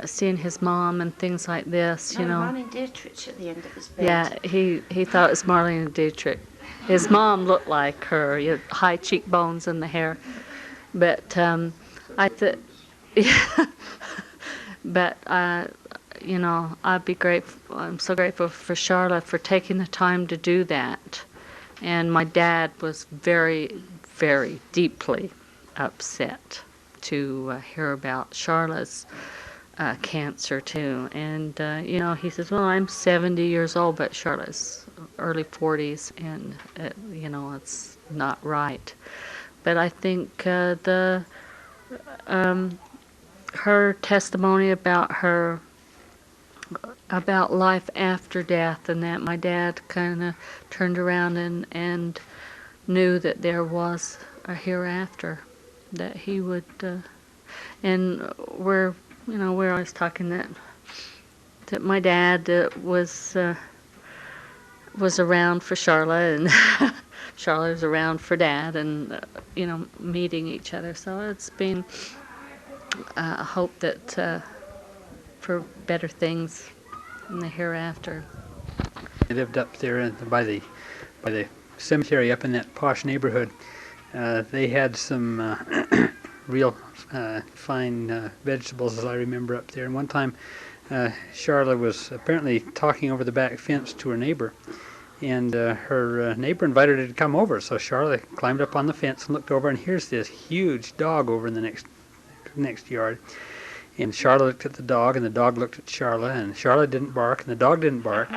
Seeing his mom and things like this, you know. Marlene Dietrich at the end of his bed. Yeah, he thought it was Marlene Dietrich. His mom looked like her, you know, high cheekbones and the hair. But I thought, yeah. But you know, I'd be grateful. I'm so grateful for Sharla for taking the time to do that. And my dad was very, very deeply upset to hear about Sharla's cancer too. And you know, he says, "Well, I'm 70 years old, but Sharla's early 40s, and you know, it's not right." But I think her testimony about life after death, and that my dad kind of turned around and knew that there was a hereafter, that he would, and we're always talking that my dad was around for Sharla, and Sharla was around for Dad, and you know, meeting each other. So it's been a hope that for better things in the hereafter. I lived up there by the cemetery up in that posh neighborhood. They had some real fine vegetables, as I remember, up there. And one time, Sharla was apparently talking over the back fence to her neighbor, and her neighbor invited her to come over. So Sharla climbed up on the fence and looked over, and here's this huge dog over in the next yard. And Sharla looked at the dog, and the dog looked at Sharla, and Sharla didn't bark, and the dog didn't bark.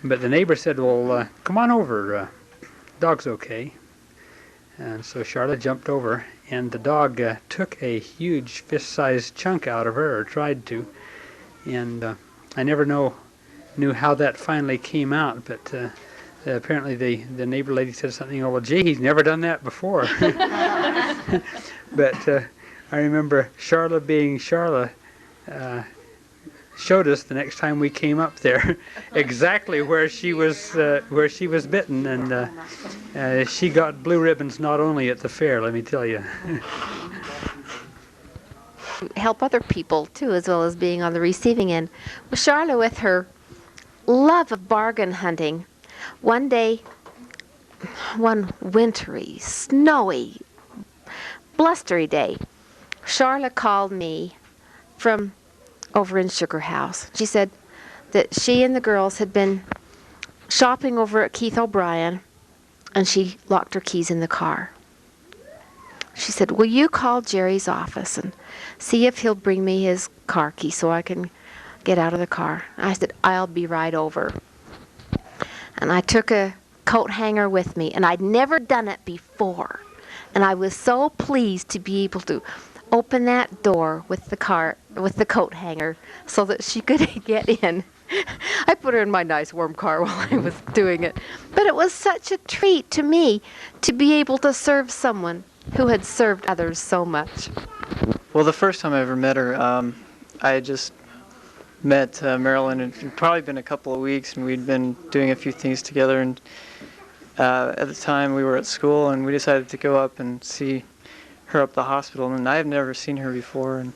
But the neighbor said, "Well, come on over. Dog's okay." And so Sharla jumped over, and the dog took a huge fist-sized chunk out of her, or tried to. And I never knew how that finally came out, but apparently the neighbor lady said something, "Oh, well, gee, he's never done that before." But I remember Sharla being Sharla showed us the next time we came up there exactly where she was bitten, and she got blue ribbons not only at the fair, let me tell you. Help other people too, as well as being on the receiving end. Well, Sharla, with her love of bargain hunting, one day, one wintry, snowy, blustery day, Sharla called me from over in Sugar House. She said that she and the girls had been shopping over at Keith O'Brien, and she locked her keys in the car. She said, "Will you call Jerry's office and see if he'll bring me his car key so I can get out of the car?" I said, "I'll be right over." And I took a coat hanger with me, and I'd never done it before. And I was so pleased to be able to open that door with the coat hanger so that she could get in. I put her in my nice warm car while I was doing it. But it was such a treat to me to be able to serve someone who had served others so much. Well, the first time I ever met her, I had just met Marilyn. It had probably been a couple of weeks, and we'd been doing a few things together. And at the time, we were at school, and we decided to go up and see her up the hospital. And I had never seen her before, and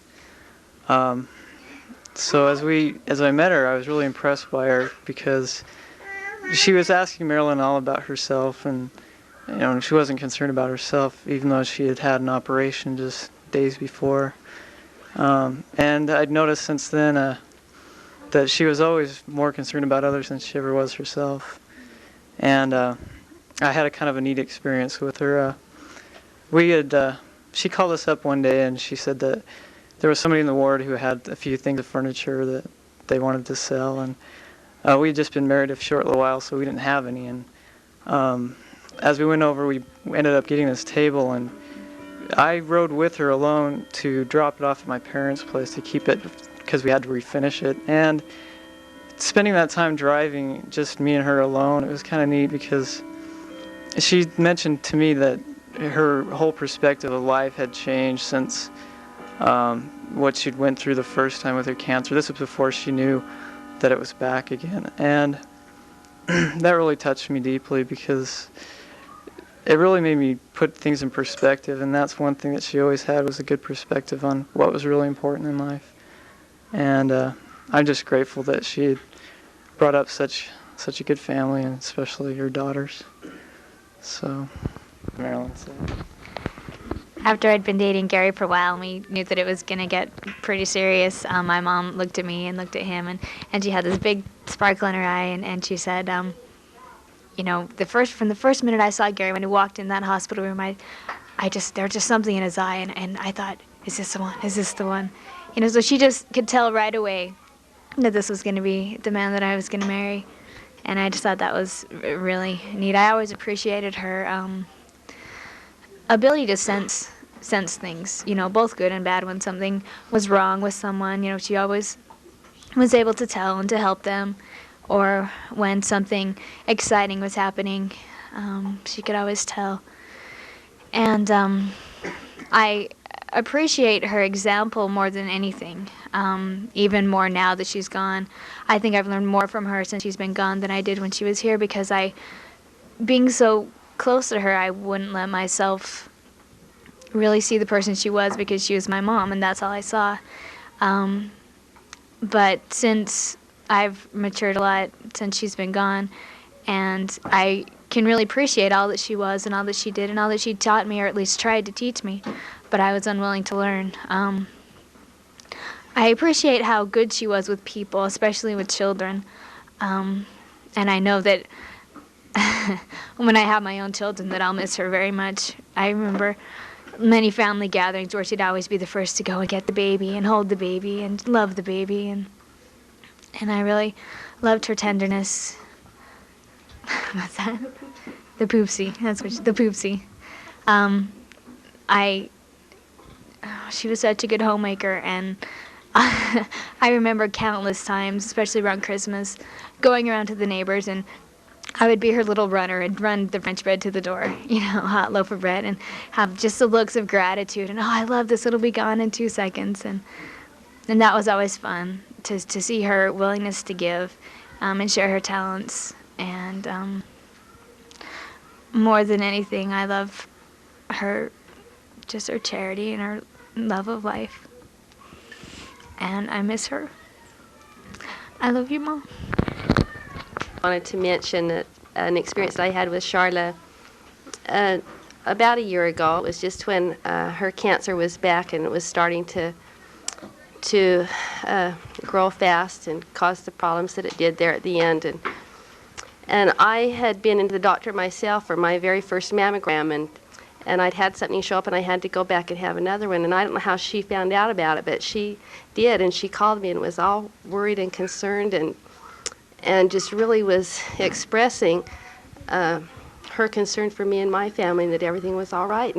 so as I met her, I was really impressed by her, because she was asking Marilyn all about herself, and you know, she wasn't concerned about herself, even though she had had an operation just days before. And I'd noticed since then that she was always more concerned about others than she ever was herself. And I had a kind of a neat experience with her. She called us up one day and she said that there was somebody in the ward who had a few things of furniture that they wanted to sell. And we had just been married a short little while, so we didn't have any. And as we went over, we ended up getting this table, and I rode with her alone to drop it off at my parents' place to keep it because we had to refinish it. And spending that time driving, just me and her alone, it was kind of neat because she mentioned to me that her whole perspective of life had changed since what she'd went through the first time with her cancer. This was before she knew that it was back again. And that really touched me deeply because it really made me put things in perspective, and that's one thing that she always had, was a good perspective on what was really important in life. And I'm just grateful that she had brought up such a good family, and especially her daughters. So, Marilyn said. After I'd been dating Gary for a while and we knew that it was going to get pretty serious, my mom looked at me and looked at him, and she had this big sparkle in her eye, and she said, you know, from the first minute I saw Gary when he walked in that hospital room, there was just something in his eye, and I thought, is this the one? Is this the one? You know, so she just could tell right away that this was going to be the man that I was going to marry, and I just thought that was really neat. I always appreciated her ability to sense things, you know, both good and bad. When something was wrong with someone, you know, she always was able to tell and to help them, or when something exciting was happening, she could always tell. And I appreciate her example more than anything, even more now that she's gone. I think I've learned more from her since she's been gone than I did when she was here, because being so close to her, I wouldn't let myself really see the person she was, because she was my mom and that's all I saw. But since I've matured a lot since she's been gone, and I can really appreciate all that she was and all that she did and all that she taught me, or at least tried to teach me, but I was unwilling to learn. I appreciate how good she was with people, especially with children. And I know that when I have my own children that I'll miss her very much. I remember many family gatherings where she'd always be the first to go and get the baby and hold the baby and love the baby, and I really loved her tenderness. What's that? The poopsie. That's what the poopsie. She was such a good homemaker, and I remember countless times, especially around Christmas, going around to the neighbors, and I would be her little runner and run the French bread to the door, you know, hot loaf of bread, and have just the looks of gratitude, and, oh, I love this, it'll be gone in 2 seconds, and that was always fun, to see her willingness to give and share her talents. And more than anything, I love her, just her charity and her love of life, and I miss her. I love you, Mom. I wanted to mention an experience that I had with Sharla about a year ago. It was just when her cancer was back and it was starting to grow fast and cause the problems that it did there at the end. And I had been into the doctor myself for my very first mammogram, and I'd had something show up and I had to go back and have another one. And I don't know how she found out about it, but she did, and she called me and was all worried and concerned, and just really was expressing her concern for me and my family, and that everything was all right.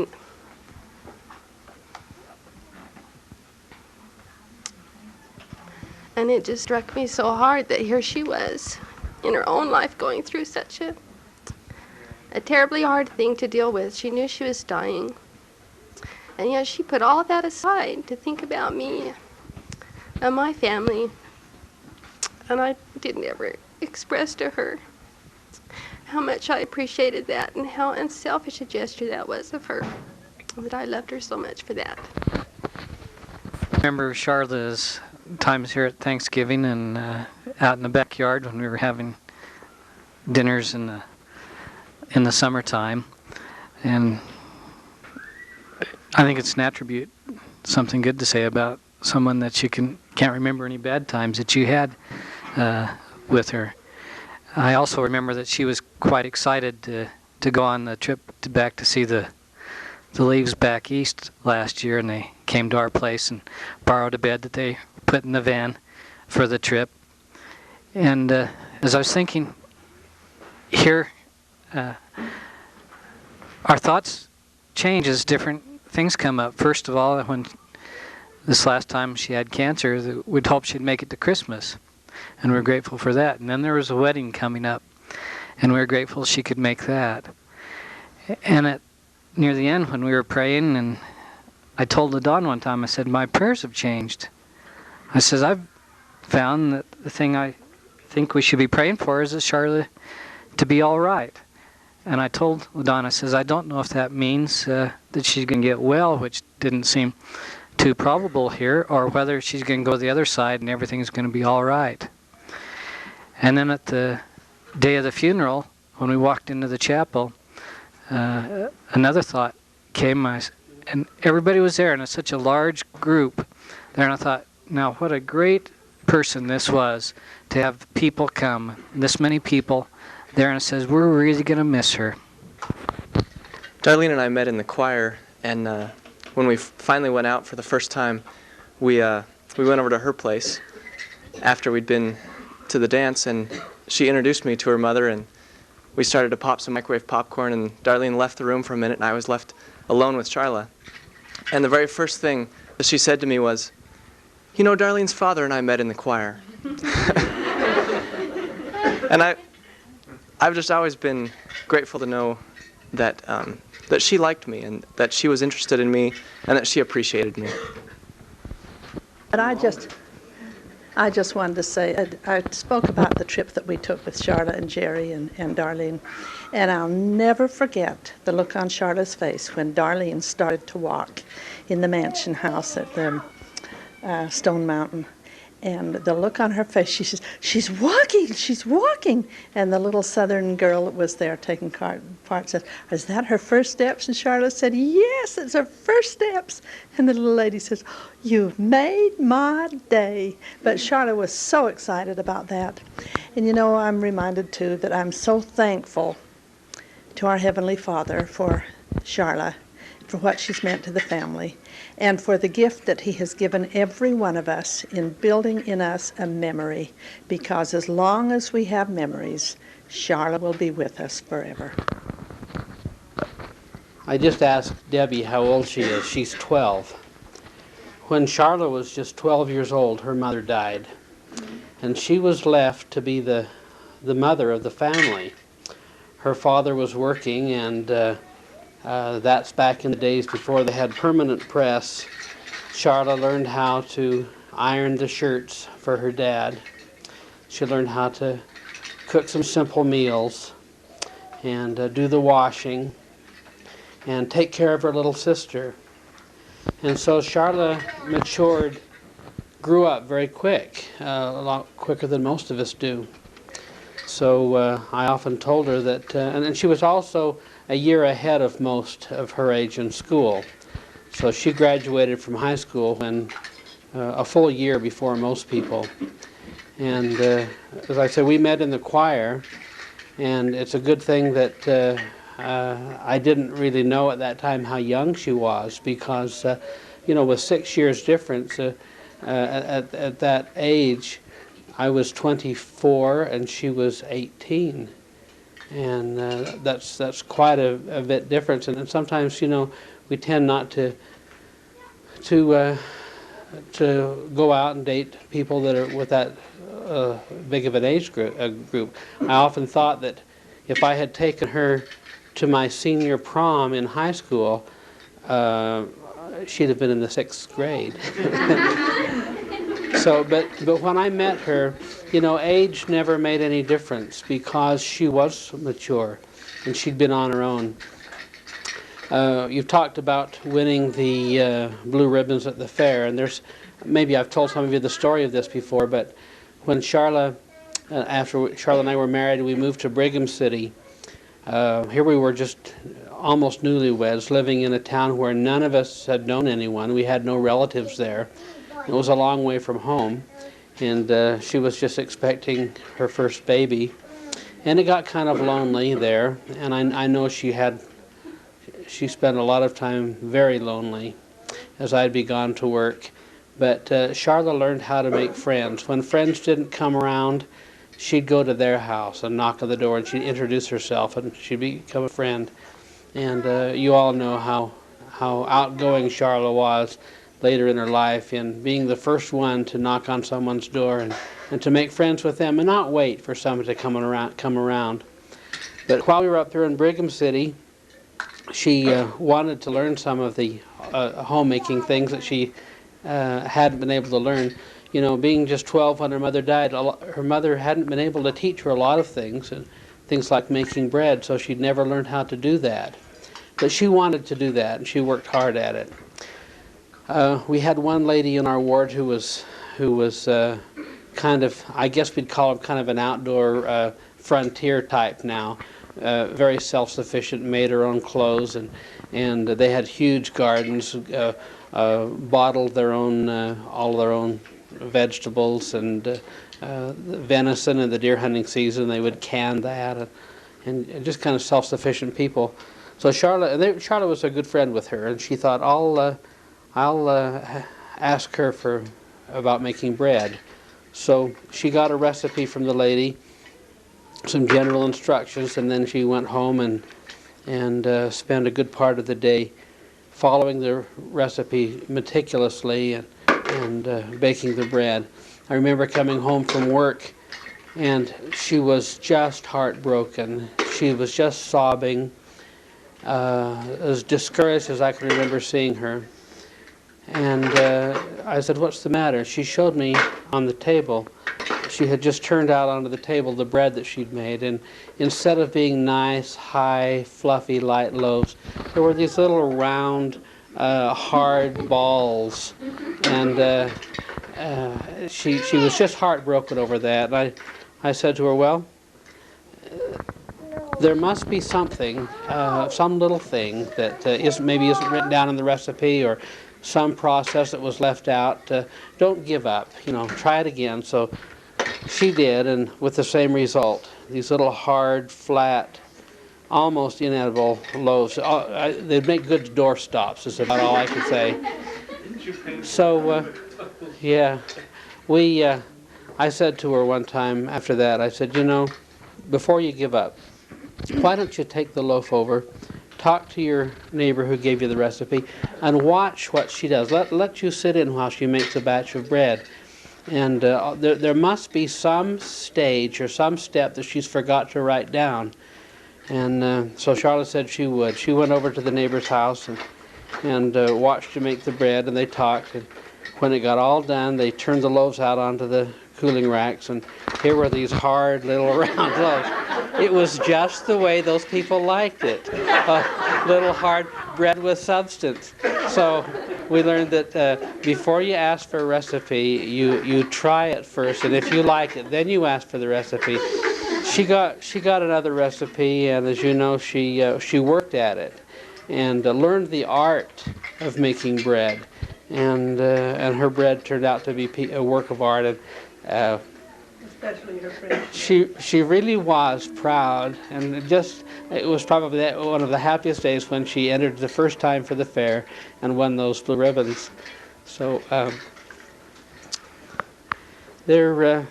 And it just struck me so hard that here she was in her own life going through such a terribly hard thing to deal with. She knew she was dying, and yet she put all that aside to think about me and my family. And I didn't ever express to her how much I appreciated that and how unselfish a gesture that was of her, that I loved her so much for that. I remember Sharla's times here at Thanksgiving and out in the backyard when we were having dinners in the summertime, and I think it's an attribute, something good to say about someone that you can't remember any bad times that you had with her. I also remember that she was quite excited to go on the trip back to see the Leaves back east last year, and they came to our place and borrowed a bed that they put in the van for the trip. And as I was thinking here, our thoughts change as different things come up. First of all, when this last time she had cancer, we'd hoped she'd make it to Christmas, and we're grateful for that. And then there was a wedding coming up, and we were grateful she could make that. And near the end, when we were praying, and I told LaDawn one time, I said, my prayers have changed. I says, I've found that the thing I think we should be praying for is Sharla to be all right. And I told LaDawn, I says, I don't know if that means that she's going to get well, which didn't seem too probable here, or whether she's going to go the other side and everything's going to be all right. And then at the day of the funeral, when we walked into the chapel, another thought came, and everybody was there, and it's such a large group there, and I thought, now what a great person this was to have people come, this many people there, and it says, we're really going to miss her. Darlene and I met in the choir, and when we finally went out for the first time, we went over to her place after we'd been to the dance, and she introduced me to her mother, and we started to pop some microwave popcorn, and Darlene left the room for a minute, and I was left alone with Sharla. And the very first thing that she said to me was, you know, Darlene's father and I met in the choir. And I've just always been grateful to know that that she liked me, and that she was interested in me, and that she appreciated me. But I just wanted to say, I spoke about the trip that we took with Sharla and Jerry and Darlene, and I'll never forget the look on Sharla's face when Darlene started to walk in the mansion house at the Stone Mountain. And the look on her face, she says, she's walking. And the little southern girl that was there taking part said, is that her first steps? And Sharla said, yes, it's her first steps. And the little lady says, you've made my day. But Sharla was so excited about that. And you know, I'm reminded too that I'm so thankful to our Heavenly Father for Sharla, for what she's meant to the family, and for the gift that He has given every one of us in building in us a memory, because as long as we have memories, Sharla will be with us forever. I just asked Debbie how old she is. She's 12. When Sharla was just 12 years old, her mother died, and she was left to be the mother of the family. Her father was working, and that's back in the days before they had permanent press. Sharla learned how to iron the shirts for her dad. She learned how to cook some simple meals and do the washing and take care of her little sister. And so Sharla matured, grew up very quick, a lot quicker than most of us do. So I often told her that, and she was also a year ahead of most of her age in school. So she graduated from high school when a full year before most people. And as I said, we met in the choir, and it's a good thing that I didn't really know at that time how young she was, because you know, with 6 years difference at that age, I was 24 and she was 18. And that's quite a bit difference, and sometimes, you know, we tend not to go out and date people that are with that big of an age group. I often thought that if I had taken her to my senior prom in high school, she'd have been in the 6th grade. So, but when I met her, you know, age never made any difference, because she was mature and she'd been on her own. You've talked about winning the blue ribbons at the fair, and maybe I've told some of you the story of this before, but when Sharla, after Sharla and I were married, we moved to Brigham City. Here we were just almost newlyweds, living in a town where none of us had known anyone. We had no relatives there. It was a long way from home, and she was just expecting her first baby. And it got kind of lonely there, and I know she spent a lot of time very lonely as I'd be gone to work. But Sharla learned how to make friends. When friends didn't come around, she'd go to their house and knock on the door, and she'd introduce herself, and she'd become a friend. And you all know how outgoing Sharla was later in her life, in being the first one to knock on someone's door and to make friends with them and not wait for someone to come around. But while we were up there in Brigham City, she wanted to learn some of the homemaking things that she hadn't been able to learn. You know, being just 12 when her mother died, her mother hadn't been able to teach her a lot of things, and things like making bread, so she'd never learned how to do that. But she wanted to do that, and she worked hard at it. We had one lady in our ward who was kind of, I guess we'd call him kind of an outdoor frontier type now. Very self-sufficient, made her own clothes, and they had huge gardens, bottled their own all their own vegetables, and the venison in the deer hunting season they would can that, and just kind of self-sufficient people. So Sharla was a good friend with her, and she thought, I'll ask her about making bread. So she got a recipe from the lady, some general instructions, and then she went home and spent a good part of the day following the recipe meticulously and baking the bread. I remember coming home from work, and she was just heartbroken. She was just sobbing, as discouraged as I can remember seeing her. And I said, "What's the matter?" She showed me on the table. She had just turned out onto the table the bread that she'd made, and instead of being nice, high, fluffy, light loaves, there were these little round, hard balls, and she was just heartbroken over that. And I said to her, "Well, there must be something, some little thing that maybe isn't written down in the recipe, or some process that was left out. Don't give up. Try it again." So she did, and with the same result. These little hard, flat, almost inedible loaves. They'd make good doorstops, is about all I could say. So, yeah, I said to her one time after that, I said, before you give up, why don't you take the loaf over, talk to your neighbor who gave you the recipe, and watch what she does. Let you sit in while she makes a batch of bread. And there must be some stage or some step that she's forgot to write down. And so Sharla said she would. She went over to the neighbor's house and watched her make the bread, and they talked. And when it got all done, they turned the loaves out onto the cooling racks, and here were these hard little round loaves. It was just the way those people liked it. Little hard bread with substance. So we learned that before you ask for a recipe, you try it first, and if you like it, then you ask for the recipe. She got another recipe, and as you know, she worked at it and learned the art of making bread, and her bread turned out to be a work of art. And especially her friend. She really was proud, and it was probably one of the happiest days when she entered the first time for the fair and won those blue ribbons. So they're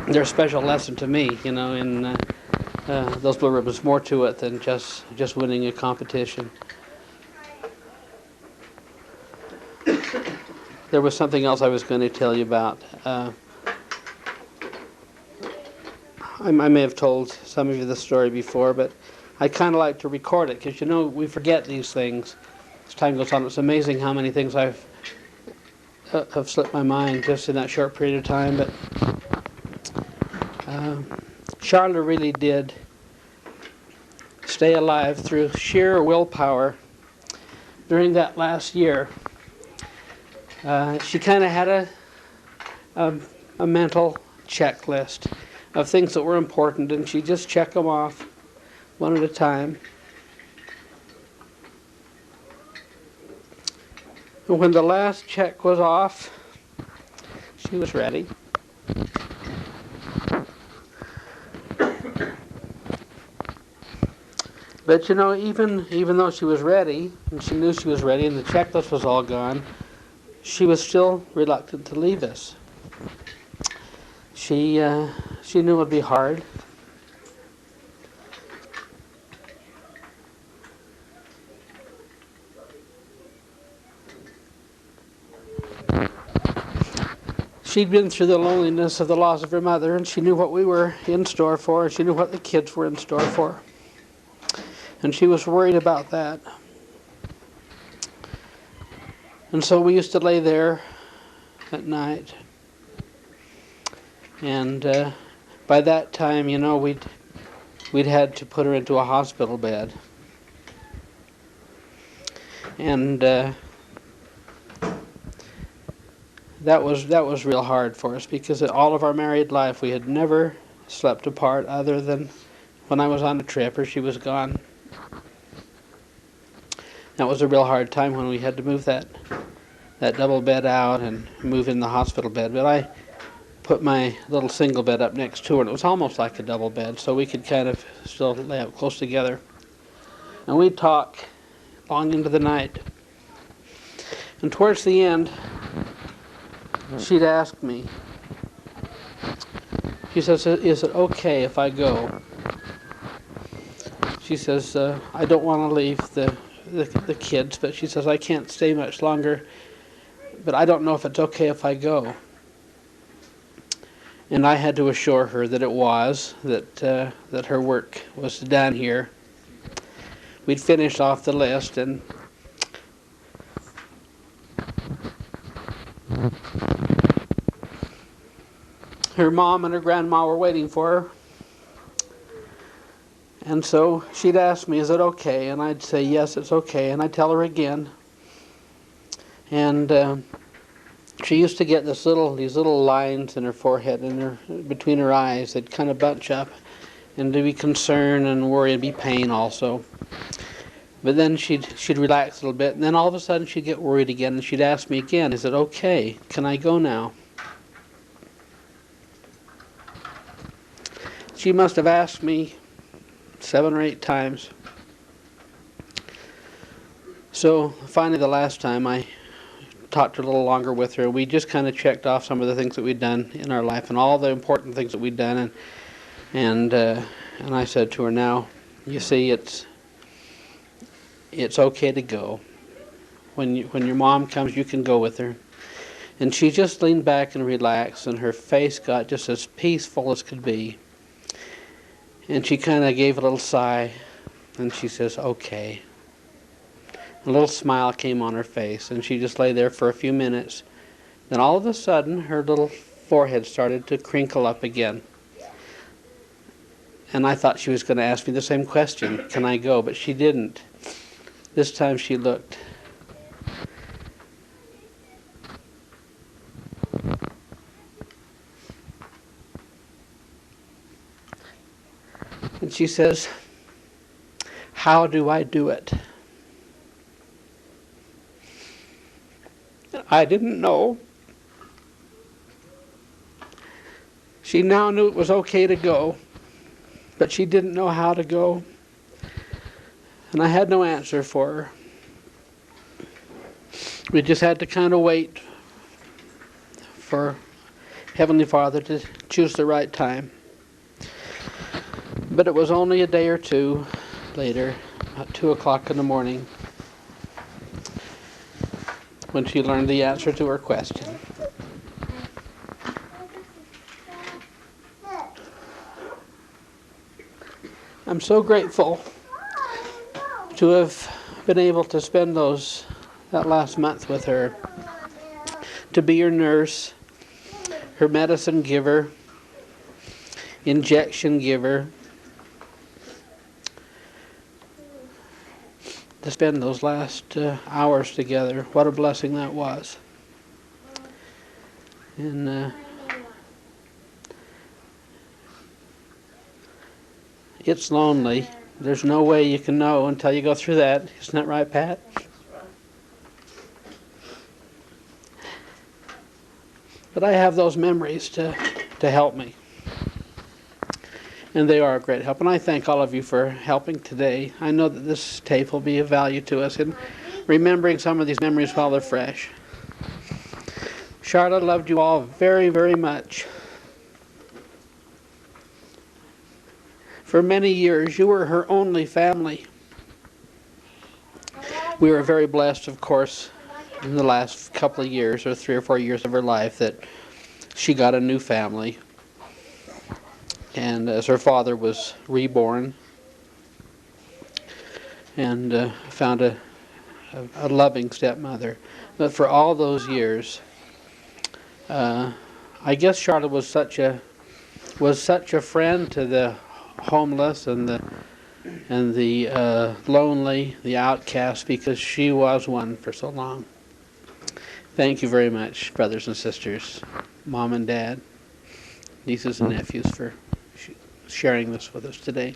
a special lesson to me, in those blue ribbons. More to it than just winning a competition. There was something else I was going to tell you about. I may have told some of you the story before, but I kind of like to record it because, we forget these things as time goes on. It's amazing how many things have slipped my mind just in that short period of time. But Sharla really did stay alive through sheer willpower during that last year. She kind of had a mental checklist of things that were important, and she just checked them off one at a time. And when the last check was off, She was ready. But you know, even though she was ready, and she knew she was ready, and the checklist was all gone, she was still reluctant to leave us. She knew it would be hard. She'd been through the loneliness of the loss of her mother, and she knew what we were in store for, and she knew what the kids were in store for. And she was worried about that. And so we used to lay there at night. And by that time, you know, we'd had to put her into a hospital bed. And that was real hard for us, because all of our married life we had never slept apart other than when I was on a trip or she was gone. That was a real hard time when we had to move that double bed out and move in the hospital bed. But I put my little single bed up next to her, and it was almost like a double bed, so we could kind of still lay up close together. And we'd talk long into the night. And towards the end, she'd ask me, she says, "Is it okay if I go?" She says, "I don't want to leave the kids," but she says, "I can't stay much longer, but I don't know if it's okay if I go." And I had to assure her that it was, that her work was done here. We'd finished off the list, and her mom and her grandma were waiting for her. And so she'd ask me, "Is it okay?" And I'd say, "Yes, it's okay." And I'd tell her again. And she used to get these little lines in her forehead and between her eyes. They'd kind of bunch up, and to be concern and worry and be pain also. But then she'd relax a little bit, and then all of a sudden she'd get worried again, and she'd ask me again, "Is it okay? Can I go now?" She must have asked me 7 or 8 times. So finally the last time I talked a little longer with her. We just kind of checked off some of the things that we'd done in our life and all the important things that we'd done. And I said to her, "Now, you see, it's okay to go. When your mom comes, you can go with her." And she just leaned back and relaxed, and her face got just as peaceful as could be. And she kind of gave a little sigh, and she says, "Okay." A little smile came on her face, and she just lay there for a few minutes. Then all of a sudden, her little forehead started to crinkle up again. And I thought she was going to ask me the same question, "Can I go?" But she didn't. This time she looked. And she says, "How do I do it?" I didn't know. She now knew it was okay to go, but she didn't know how to go. And I had no answer for her. We just had to kind of wait for Heavenly Father to choose the right time. But it was only a day or two later, about 2 o'clock in the morning, when she learned the answer to her question. I'm so grateful to have been able to spend that last month with her, to be her nurse, her medicine giver, injection giver, to spend those last hours together. What a blessing that was. And it's lonely. There's no way you can know until you go through that. Isn't that right, Pat? But I have those memories to help me. And they are a great help. And I thank all of you for helping today. I know that this tape will be of value to us in remembering some of these memories while they're fresh. Sharla loved you all very, very much. For many years, you were her only family. We were very blessed, of course, in the last couple of years, or 3 or 4 years of her life, that she got a new family. And as her father was reborn and found a loving stepmother. But for all those years, I guess Sharla was such a friend to the homeless and the lonely, the outcast, because she was one for so long. Thank you very much, brothers and sisters, Mom and Dad, nieces and nephews, for sharing this with us today.